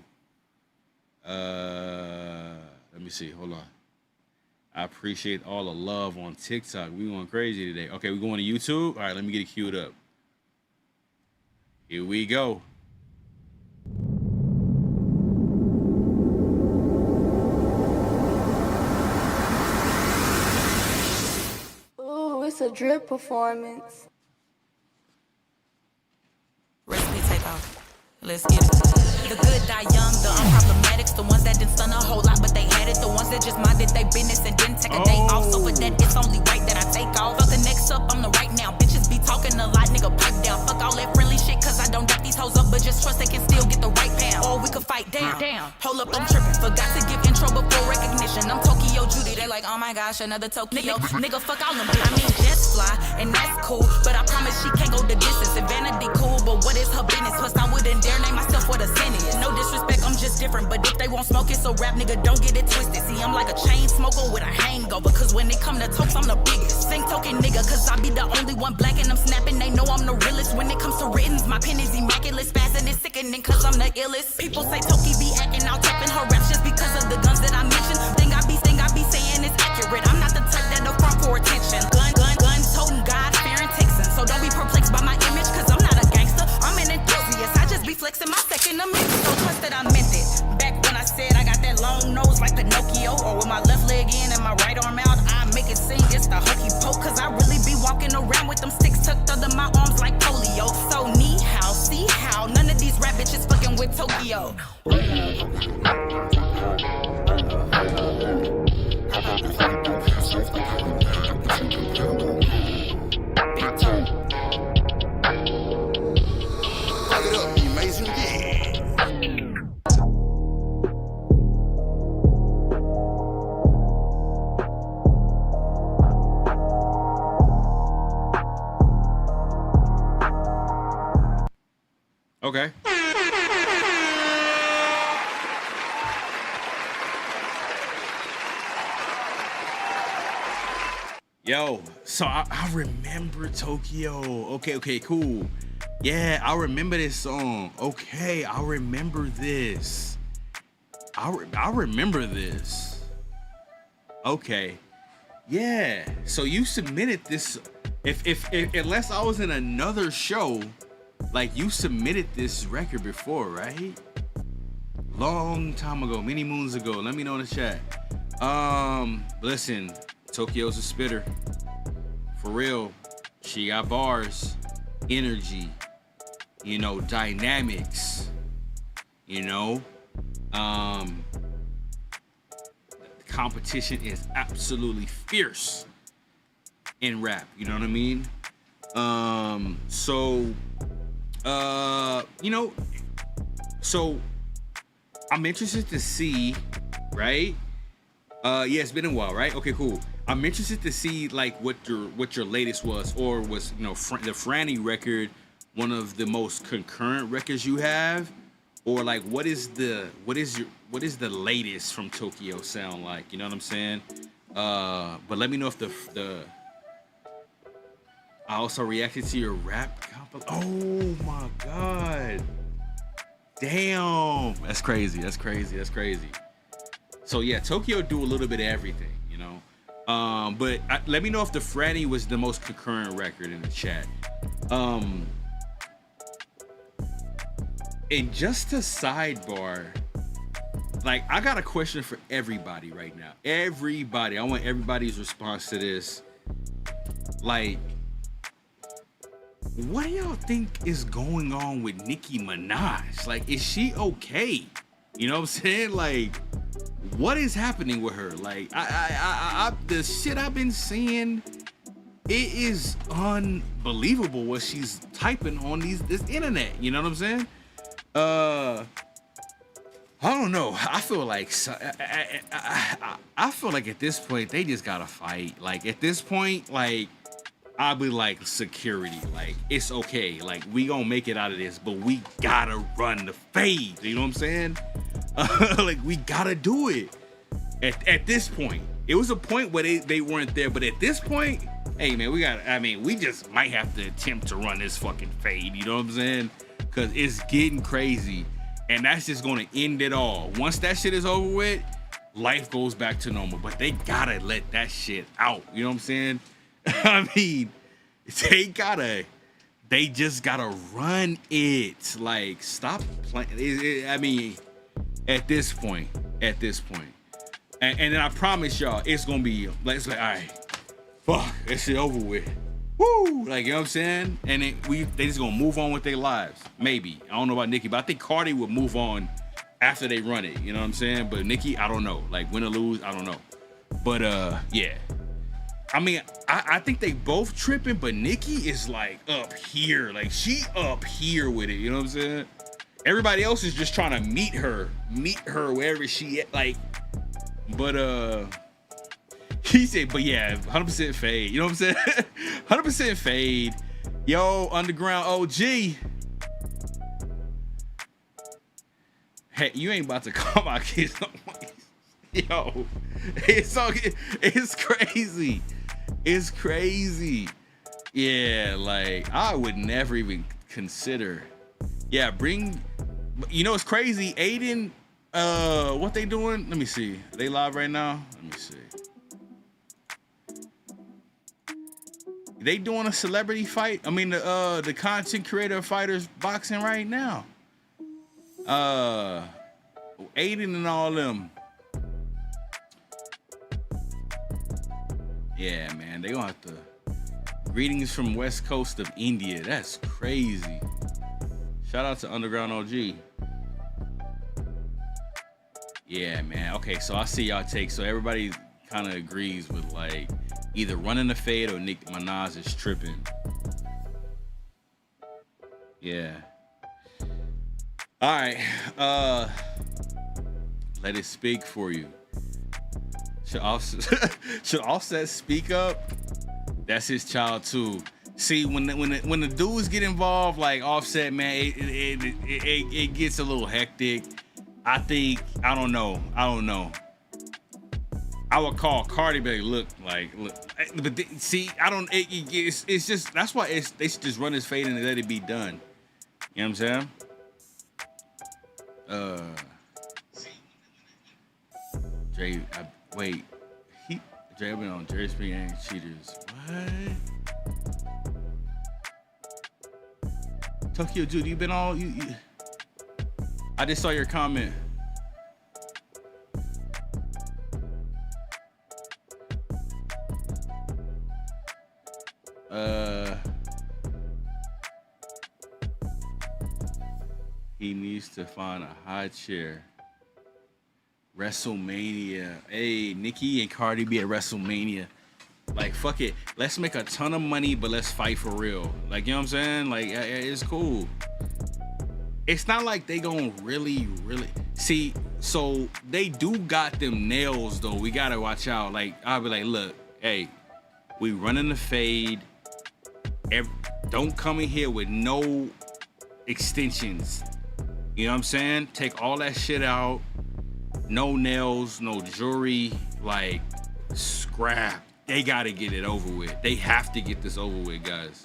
let me see, hold on. I appreciate all the love on TikTok. We going crazy today. Okay, we going to YouTube. All right, let me get it queued up. Here we go. Ooh, it's a drip performance. Recipe Takeoff. Let's get it. The good die young, the unproblematics, the ones that didn't stun a whole lot, but they had it. The ones that just minded their business and didn't take a day off. So for that, it's only right that I take off. Fuck the next up, I'm the right now. Bitches be talking a lot, nigga, pipe down. Fuck all that friendly shit, cause I don't got these hoes up, but just trust they can still get the right pound. Or we could fight down. Hold up, I'm tripping. Forgot to give intro before recognition. I'm Tokyo Judy, they like, oh my gosh, another Tokyo. Nigga, fuck all them. I mean, just fly, and that's cool, but I promise she can't go the distance. And vanity cool, but what is her business? Plus I wouldn't dare name myself what a sin is. No disrespect, I'm just different, but if they won't smoke it, so rap nigga, don't get it twisted. See, I'm like a chain smoker with a hangover, cause when it come to tokes, I'm the biggest. Sing token nigga, cause I be the only one black and I'm snapping. They know I'm the realest. When it comes to writtens, my pen is immaculate. Spazzing is sickening, cause I'm the illest. People say Toki be acting out, tapping her raps just because of the guns that I mentioned. Thing I be saying is accurate. I'm not the type that'll front for attention. Gun, toting God, fearing Texan. So don't be perplexed by my image, cause I'm not a gangster. I'm an enthusiast. I just be flexing my second amendment. So trust that I meant it. Back when I said I got that long nose like Pinocchio, or with my left leg in and my right arm out, I make it sing. It's the hokey poke, cause I really be walking around with them sticks tucked under my arms like polio. So knee how, see how, none of these rap bitches fucking with Tokyo. Big turn. Fuck it up, you amazing, yeah. Okay. Yo, so I remember Tokyo. Okay, cool. Yeah, I remember this song. Okay, I remember this. I remember this. Okay. Yeah. So you submitted this. If unless I was in another show, like you submitted this record before, right? Long time ago, many moons ago. Let me know in the chat. Listen, Tokyo's a spitter. For real. She got bars, energy, you know, dynamics, you know. Competition is absolutely fierce in rap, you know what I mean? You know, so I'm interested to see, right? Yeah, it's been a while, right? Okay, cool. I'm interested to see like what your latest was, or was, you know, the Franny record one of the most concurrent records you have, or like what is the latest from Tokyo sound like? You know what I'm saying? But let me know if the I also reacted to your rap compilation. Oh my god. Damn. That's crazy. So yeah, Tokyo do a little bit of everything, you know. But let me know if the Franny was the most concurrent record in the chat. And just a sidebar, like I got a question for everybody right now. Everybody, I want everybody's response to this. Like, what do y'all think is going on with Nicki Minaj? Like, is she okay? You know what I'm saying? Like, what is happening with her? Like, I the shit I've been seeing, it is unbelievable what she's typing on this internet. You know what I'm saying? I don't know. I feel like I feel like at this point they just gotta fight. Like at this point, like I'll be like security. Like it's okay. Like we gonna make it out of this, but we gotta run the fade. You know what I'm saying? Like we gotta do it. At this point, it was a point where they weren't there, but at this point, hey man, we just might have to attempt to run this fucking fade. You know what I'm saying? Cause it's getting crazy, and that's just gonna end it all. Once that shit is over with, life goes back to normal. But they gotta let that shit out. You know what I'm saying? I mean, they just gotta run it. Like, stop playing. I mean, at this point, and then I promise y'all, it's gonna be like, it's like, all right, fuck, that shit over with. Woo! Like, you know what I'm saying? And they just gonna move on with their lives. Maybe. I don't know about Nicki, but I think Cardi would move on after they run it. You know what I'm saying? But Nicki, I don't know. Like, win or lose, I don't know. But yeah. I mean, I think they both tripping, but Nicki is like up here. Like, she up here with it. You know what I'm saying? Everybody else is just trying to meet her wherever she at. Like, but he said, but yeah, 100% fade. You know what I'm saying? 100% fade. Yo, Underground OG. Hey, you ain't about to call my kids no more. Yo, it's crazy. It's crazy. Yeah, like, I would never even consider. Yeah, you know, it's crazy. Aiden, what they doing? Let me see. Are they live right now? Let me see. They doing a celebrity fight. I mean, the content creator fighters boxing right now. Aiden and all them. Yeah, man, they gonna have to. Greetings from West Coast of India. That's crazy. Shout out to Underground OG. Yeah, man. Okay, so I see y'all take. So everybody kind of agrees with like either running the fade or Nicki Minaj is tripping. Yeah. All right. Let it speak for you. Should Offset speak up? That's his child too. See, when the dudes get involved, like Offset, man, it gets a little hectic. I don't know. I would call Cardi B, look, but see, I don't. It's just that's why they should just run his fade and let it be done. You know what I'm saying? Dre been on Jerry Springer and Cheaters. What? Tokyo Judy, you been on? You I just saw your comment. He needs to find a high chair. WrestleMania. Hey, Nicki and Cardi B at WrestleMania. Like, fuck it. Let's make a ton of money, but let's fight for real. Like, you know what I'm saying? Like, it's cool. It's not like they gon' really see. So they do got them nails though. We gotta watch out. Like, I'll be like, look, hey, we running the fade. Don't come in here with no extensions. You know what I'm saying? Take all that shit out. No nails, no jewelry, like scrap. They gotta get it over with. They have to get this over with, guys.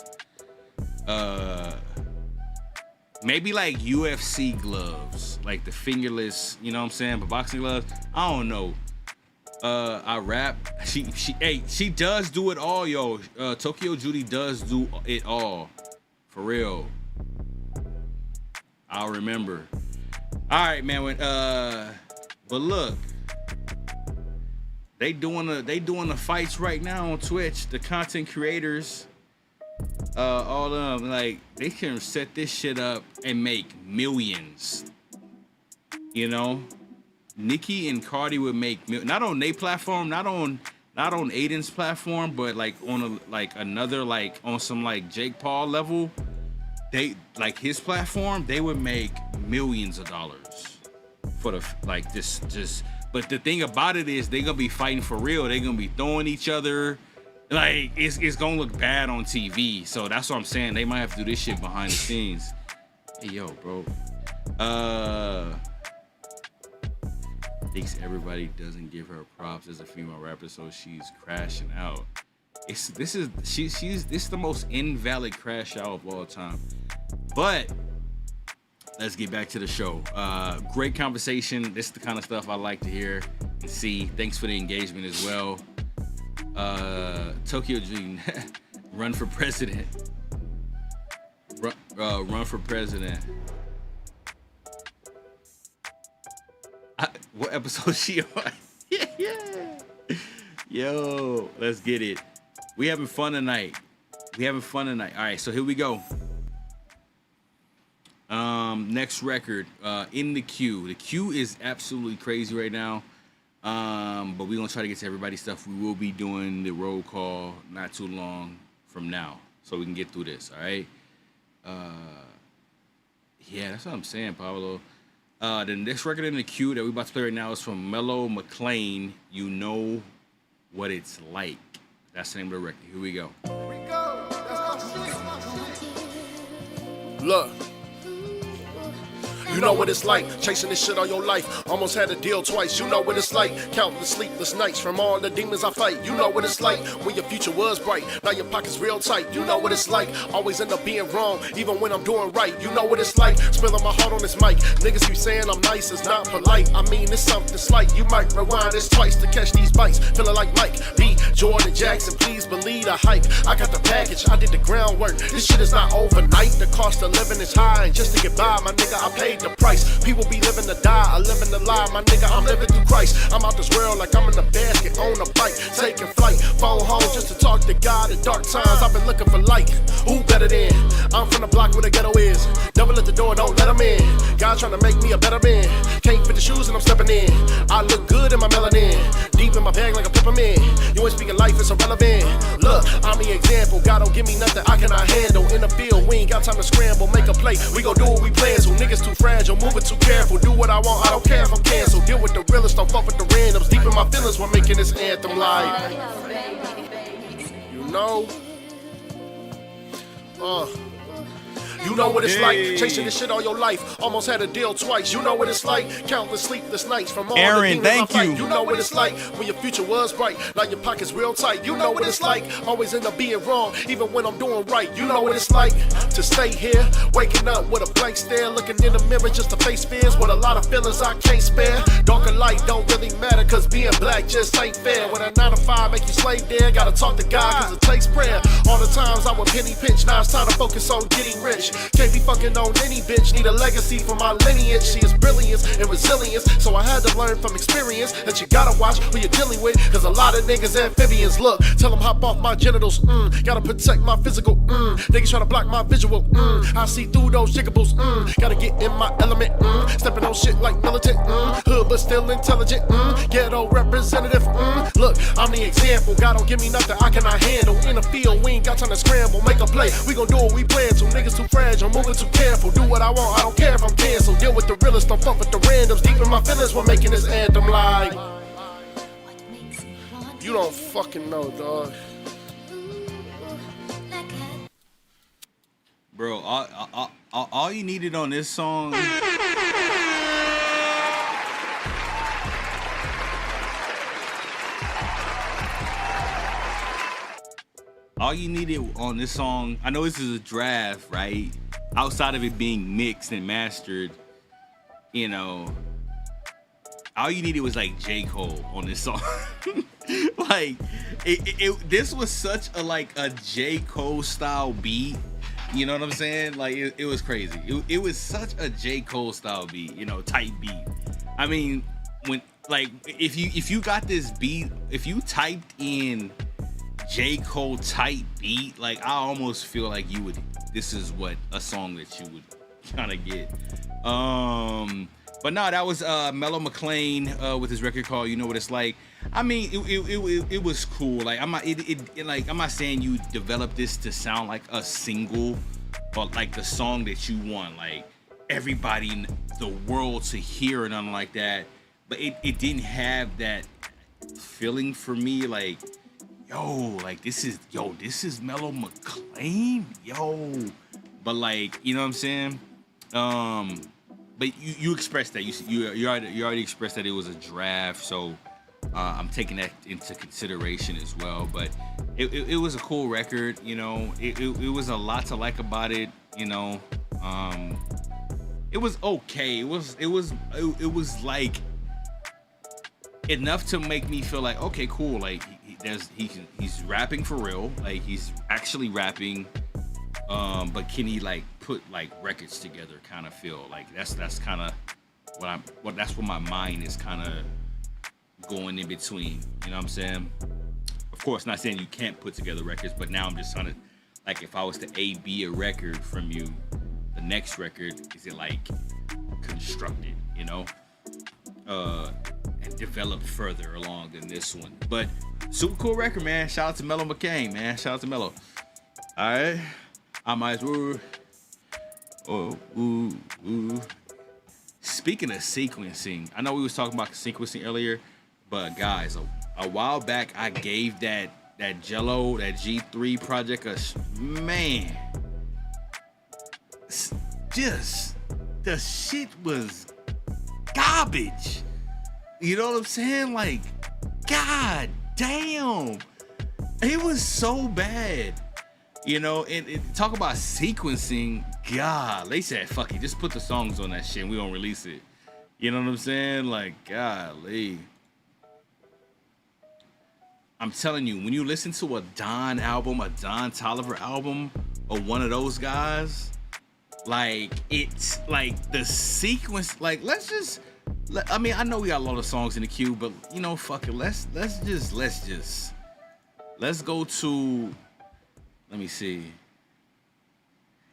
Maybe like UFC gloves, like the fingerless, you know what I'm saying? But boxing gloves, I don't know. I rap. She does do it all, yo. Tokyo Judy does do it all, for real. I'll remember. All right, man. But look, they doing the fights right now on Twitch. The content creators, all of them, like they can set this shit up and make millions. You know, Nicki and Cardi would make not on their platform, not on Aiden's platform, but like on another like on some like Jake Paul level. They like his platform, they would make millions of dollars for the like this just. But the thing about it is they gonna be fighting for real. They gonna be throwing each other. Like it's gonna look bad on TV. So that's what I'm saying. They might have to do this shit behind the scenes. Hey yo, bro. Thinks everybody doesn't give her props as a female rapper, so she's crashing out. This is the most invalid crash out of all time. But let's get back to the show. Great conversation. This is the kind of stuff I like to hear and see. Thanks for the engagement as well. Tokyo Dream, run for president. Run for president. What episode is she on? Yeah. Yo, let's get it. We having fun tonight. All right, so here we go. Next record, In the Queue. The queue is absolutely crazy right now. But we're gonna try to get to everybody's stuff. We will be doing the roll call not too long from now, so we can get through this. All right. Yeah, that's what I'm saying, Pablo. The next record in the queue that we're about to play right now is from Mellow McLean. You Know What It's Like. That's the name of the record. Here we go. Look. You know what it's like, chasing this shit all your life. Almost had a deal twice, you know what it's like. Counting the sleepless nights from all the demons I fight. You know what it's like, when your future was bright. Now your pocket's real tight, you know what it's like. Always end up being wrong, even when I'm doing right. You know what it's like, spilling my heart on this mic. Niggas keep saying I'm nice, it's not polite. I mean, it's something slight. You might rewind this twice to catch these bites. Feeling like Mike B. Jordan Jackson, please believe the hype. I got the package, I did the groundwork. This shit is not overnight. The cost of living is high, and just to get by, my nigga, I paid the price. People be living to die, I live in the lie, my nigga, I'm living through Christ. I'm out this world like I'm in a basket, on a bike, taking flight, phone home just to talk to God in dark times. I've been looking for light, who better than? I'm from the block where the ghetto is. Devil at the door, don't let him in. God trying to make me a better man. Can't fit the shoes and I'm stepping in. I look good in my melanin, deep in my bag like a peppermint. You ain't speaking life, it's irrelevant. Look, I'm the example, God don't give me nothing I cannot handle. In the field, we ain't got time to scramble, make a play, we gon' do what we plan. So niggas too fragile, moving too careful, do what I want, I don't care if I'm canceled. Deal with the realest, don't fuck with the randoms. Deep in my feelings when making this anthem like, you know. You know what it's like, chasing this shit all your life. Almost had a deal twice. You know what it's like, countless sleepless nights from all Aaron, the demons thank I fight. you. You know what it's like when your future was bright. Now your pocket's real tight. You know what it's like, always end up being wrong, even when I'm doing right. You know what it's like to stay here, waking up with a blank stare, looking in the mirror just to face fears with a lot of feelings I can't spare. Dark or light don't really matter, cause being black just ain't fair. When a 9 to 5 make you slave there, gotta talk to God cause it takes prayer. All the times I would penny pinch, now it's time to focus on getting rich. Can't be fucking on any bitch, need a legacy for my lineage. She is brilliance and resilience, so I had to learn from experience that you gotta watch who you're dealing with, cause a lot of niggas amphibians. Look, tell them hop off my genitals, gotta protect my physical, niggas try to block my visual, I see through those jiggables, gotta get in my element, stepping on shit like militant, hood but still intelligent, ghetto representative, look, I'm the example, God don't give me nothing I cannot handle. In the field, we ain't got time to scramble, make a play, we gon' do what we plan to. Niggas too fragile, moving too careful, do what I want, I don't care if I'm canceled. Deal with the realest, don't fuck with the randoms. Deep in my feelings, we're making this anthem like you don't fucking know, dog. Bro, all you needed on this song. All you needed on this song, I know this is a draft, right? Outside of it being mixed and mastered, you know, all you needed was like J. Cole on this song. Like, this was such a J. Cole style beat. You know what I'm saying? Like, it was crazy. It was such a J. Cole style beat, you know, tight beat. I mean, when like if you got this beat, if you typed in J. Cole tight beat, like I almost feel like you would. This is what a song that you would kind of get. But no, that was Mellow McClain with his record called "You Know What It's Like." I mean, it was cool. Like I'm not saying you developed this to sound like a single, but like the song that you want, like everybody in the world to hear and nothing like that. But it didn't have that feeling for me. Like, this is Mellow McClain, But like, you know what I'm saying? But you expressed that you already expressed that it was a draft, so I'm taking that into consideration as well. But it was a cool record, you know. It was a lot to like about it, you know. It was okay. It was like enough to make me feel like, okay, cool. Like he's rapping for real. Like he's actually rapping. But can he like put like records together? Kind of feel like that's kind of that's what my mind is kind of going in between. You know what I'm saying? Of course, not saying you can't put together records, but now I'm just trying to, like, if I was to A/B a record from you, the next record, is it like constructed, you know, and developed further along than this one? But super cool record, man. Shout out to Mellow McCain, man. Shout out to Mellow. All right. I might as well. Speaking of sequencing, I know we was talking about sequencing earlier, but guys, a while back I gave that Jello, that G3 project man. Just the shit was garbage. You know what I'm saying? Like, god damn, it was so bad. You know, and talk about sequencing. God, they said, fuck it, just put the songs on that shit and we don't release it. You know what I'm saying? Like, golly. I'm telling you, when you listen to a Don album, a Don Toliver album, or one of those guys, like, it's like the sequence, like, I mean, I know we got a lot of songs in the queue, but, you know, fuck it, let's go to, let me see.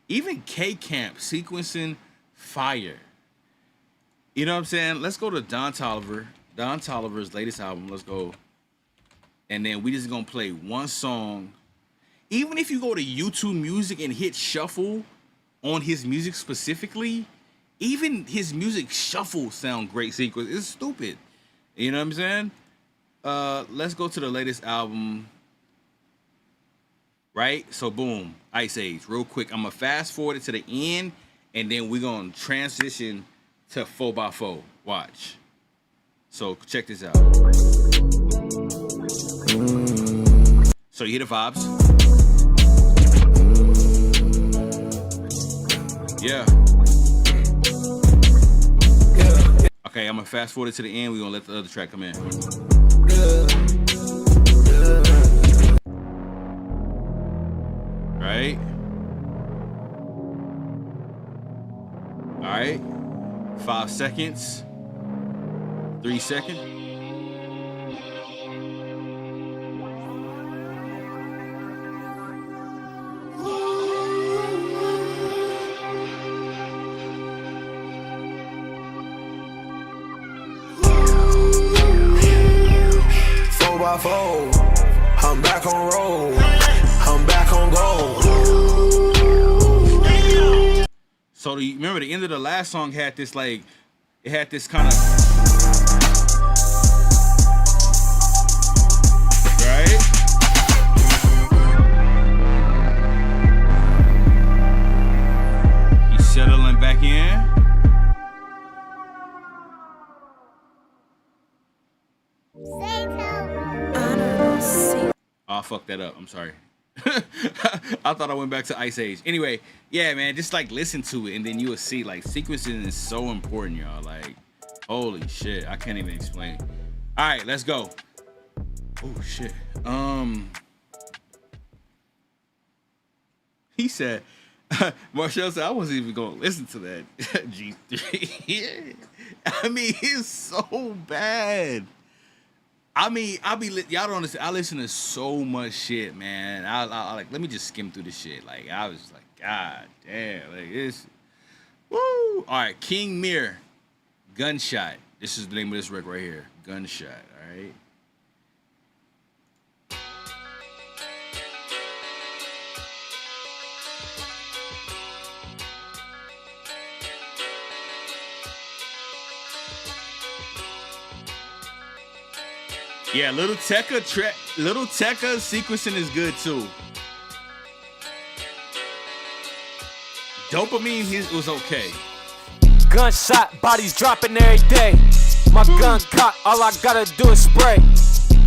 Even K-Camp sequencing fire. You know what I'm saying? Let's go to Don Toliver. Don Toliver's latest album. Let's go. And then we just gonna play one song. Even if you go to YouTube Music and hit shuffle on his music specifically, even his music shuffle sound great sequence. It's stupid. You know what I'm saying? Let's go to the latest album. right? So boom, Ice Age. Real quick, I'm gonna fast forward it to the end, and then we're gonna transition to 4x4. Watch. So check this out. So you hear the vibes? Yeah. Okay, I'm gonna fast forward it to the end. We're gonna let the other track come in. Right? All right. 5 seconds. 3 seconds. I'm back on roll. I'm back on gold. So remember the end of the last song had this like, it had this kind of, right? He's settling back in. Oh, I fucked that up. I'm sorry. I thought I went back to Ice Age. Anyway, yeah, man, just like listen to it and then you will see like sequencing is so important, y'all. Like, holy shit, I can't even explain. All right, let's go. Oh shit. He said, Marshall said I wasn't even gonna listen to that G3. Yeah. I mean, it's so bad. I mean, y'all don't understand. I listen to so much shit, man. I like, let me just skim through the shit. Like, I was like, God damn, like this. Woo! All right, King Mir, Gunshot. This is the name of this record right here, Gunshot. All right. Yeah, Little Tekka sequencing is good too. Dopamine was okay. Gunshot, bodies dropping every day. My gun cock, all I gotta do is spray.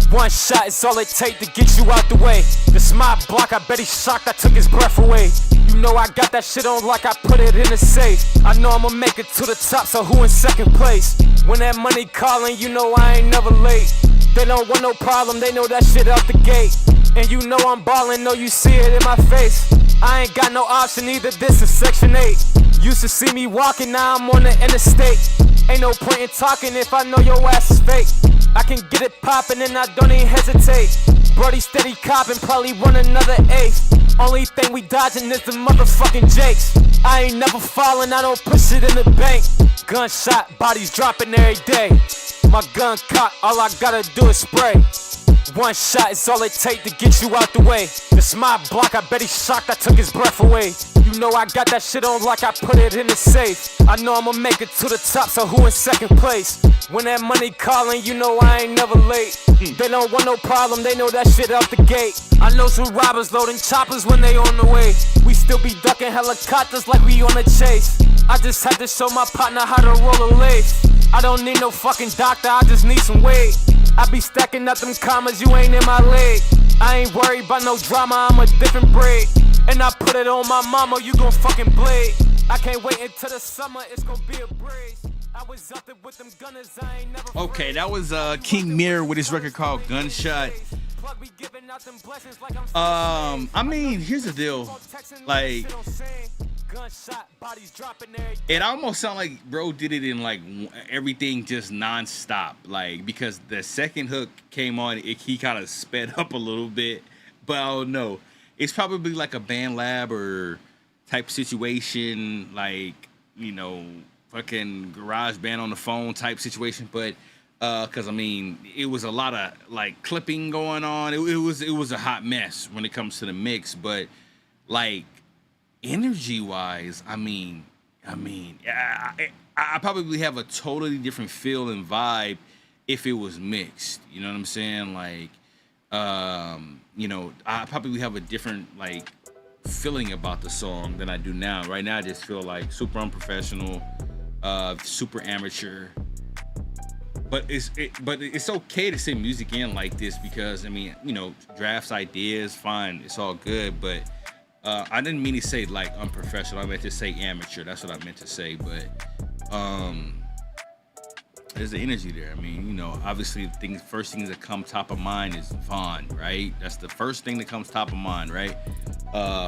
One shot is all it take to get you out the way. This my block, I bet he's shocked I took his breath away. You know I got that shit on like I put it in a safe. I know I'ma make it to the top, so who in second place? When that money calling, you know I ain't never late. They don't want no problem, they know that shit out the gate. And you know I'm ballin', know you see it in my face. I ain't got no option either, this is Section 8. Used to see me walking, now I'm on the interstate. Ain't no point in talking if I know your ass is fake. I can get it poppin' and I don't even hesitate. Brody steady coppin', probably run another ace. Only thing we dodging is the motherfucking jakes. I ain't never fallin', I don't push it in the bank. Gunshot, bodies dropping every day. My gun cock, all I gotta do is spray. One shot is all it take to get you out the way. This my block, I bet he's shocked I took his breath away. You know I got that shit on like I put it in the safe. I know I'ma make it to the top, so who in second place? When that money calling, you know I ain't never late. They don't want no problem, they know that shit out the gate. I know some robbers loading choppers when they on the way. We still be ducking helicopters like we on a chase. I just had to show my partner how to roll a lathe. I don't need no fucking doctor, I just need some weight. I be stacking up them commas, you ain't in my leg. I ain't worried about no drama, I'm a different breed. And I put it on my mama, you gon' fucking bleed. I can't wait until the summer, it's gon' be a breeze. I was out there with them gunners, I ain't never. Okay, that was King Mir with his record called Gunshot. I mean, here's the deal. Like, it almost sounded like bro did it in like everything just non-stop, like, because the second hook came on, he kind of sped up a little bit, but I don't know, it's probably like a band lab or type situation, like, you know, fucking garage band on the phone type situation. But because I mean, it was a lot of like clipping going on. It was a hot mess when it comes to the mix, but like energy wise, I probably have a totally different feel and vibe if it was mixed. You know what I'm saying? Like, You know, I probably have a different like feeling about the song than I do now. Right now, I just feel like super unprofessional, super amateur. But it's okay to send music in like this because I mean, you know, drafts ideas, fine, it's all good. But I didn't mean to say like unprofessional. I meant to say amateur. That's what I meant to say. But there's the energy there. I mean, you know, obviously first things that come top of mind is Vaughn, right? That's the first thing that comes top of mind, right?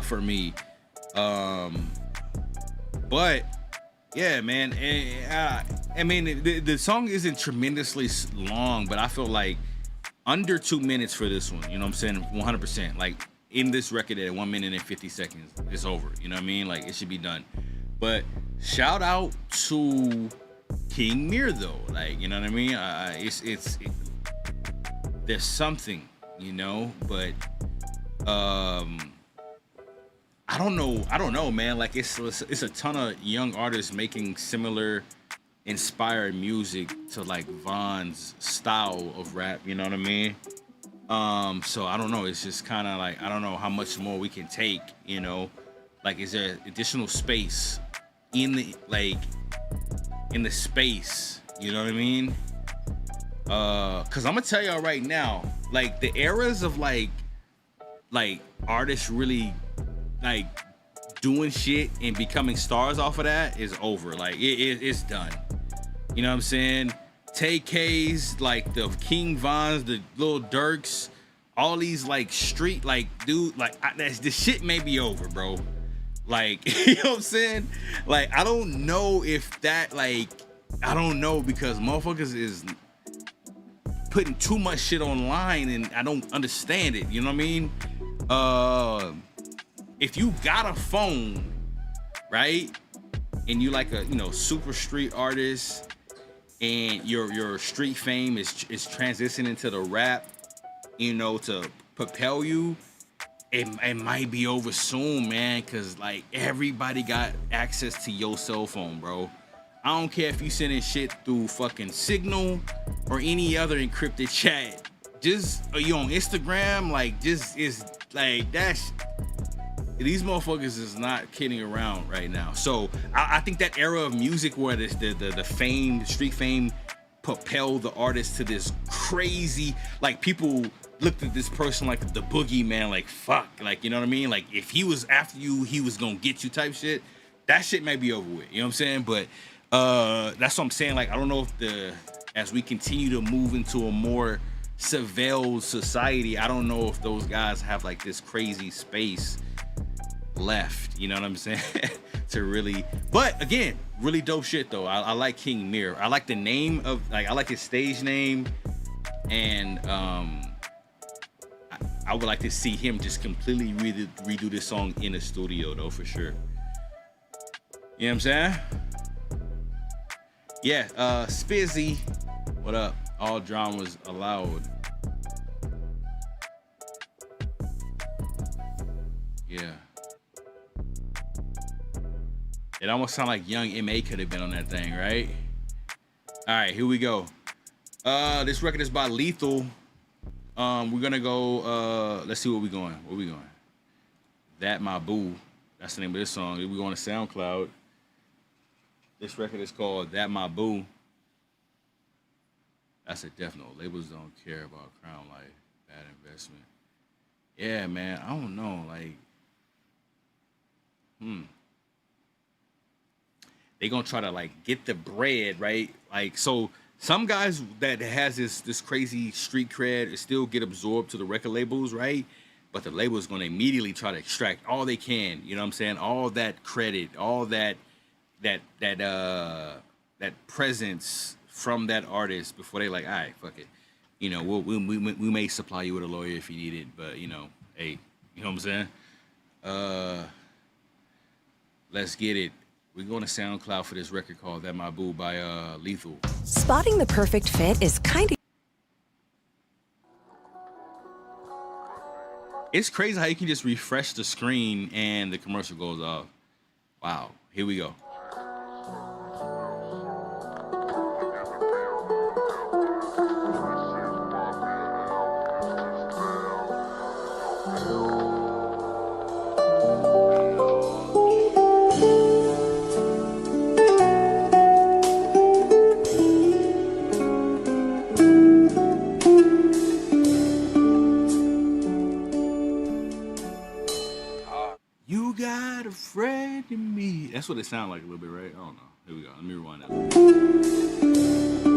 For me. But yeah, man. I mean, the song isn't tremendously long, but I feel like under 2 minutes for this one. You know what I'm saying? 100%. Like in this record at 1 minute and 50 seconds, it's over. You know what I mean? Like it should be done. But shout out to King Mir though. Like, you know what I mean? There's something, you know, but I don't know, man. Like it's a ton of young artists making similar inspired music to like Vaughn's style of rap, you know what I mean? So I don't know, it's just kind of like I don't know how much more we can take, you know? Like is there additional space in the space, you know what I mean? Cause I'm gonna tell y'all right now, like the eras of like artists really like doing shit and becoming stars off of that is over. Like it's done. You know what I'm saying? TK's, like the King Vons, the Lil Durks, all these like street like dude like this shit may be over, bro. Like you know what I'm saying? Like I don't know if that like I don't know because motherfuckers is putting too much shit online and I don't understand it. You know what I mean? If you got a phone, right, and you like a super street artist, and your street fame is transitioning to the rap, you know, to propel you, it might be over soon, man. Cause like everybody got access to your cell phone, bro. I don't care if you sending shit through fucking Signal or any other encrypted chat. Just you on Instagram, like just is like that's. These motherfuckers is not kidding around right now. So I think that era of music where the fame, street fame, propelled the artist to this crazy, like people looked at this person like the boogeyman, like fuck, like you know what I mean? Like if he was after you, he was gonna get you type shit. That shit may be over with. You know what I'm saying? But that's what I'm saying. Like I don't know if as we continue to move into a more surveilled society, I don't know if those guys have like this crazy space left, you know what I'm saying? To really, but again, really dope shit though. I like King Mir. I like the name of I like his stage name, and I would like to see him just completely redo this song in the studio though, for sure. You know what I'm saying? Yeah, Spizzy, what up? All dramas allowed. Yeah. It almost sounds like young M.A. could have been on that thing, right? All right, here we go. This record is by Lethal. We're gonna go. Let's see where we going. Where we going? That My Boo. That's the name of this song. We're going to SoundCloud. This record is called That My Boo. That's a definite. Labels don't care about Crown Life. Bad investment. Yeah, man. I don't know. Like, they gonna try to like get the bread, right? Like, so some guys that has this crazy street cred still get absorbed to the record labels, right? But the label's gonna immediately try to extract all they can. You know what I'm saying? All that credit, all that presence from that artist before they like, all right, fuck it. You know, we may supply you with a lawyer if you need it, but you know, hey, you know what I'm saying? Let's get it. We're going to SoundCloud for this record called That My Boo by Lethal. Spotting the perfect fit is kind of... It's crazy how you can just refresh the screen and the commercial goes off. Wow. Here we go. That's what it sounded like a little bit, right? I don't know. Here we go. Let me rewind that.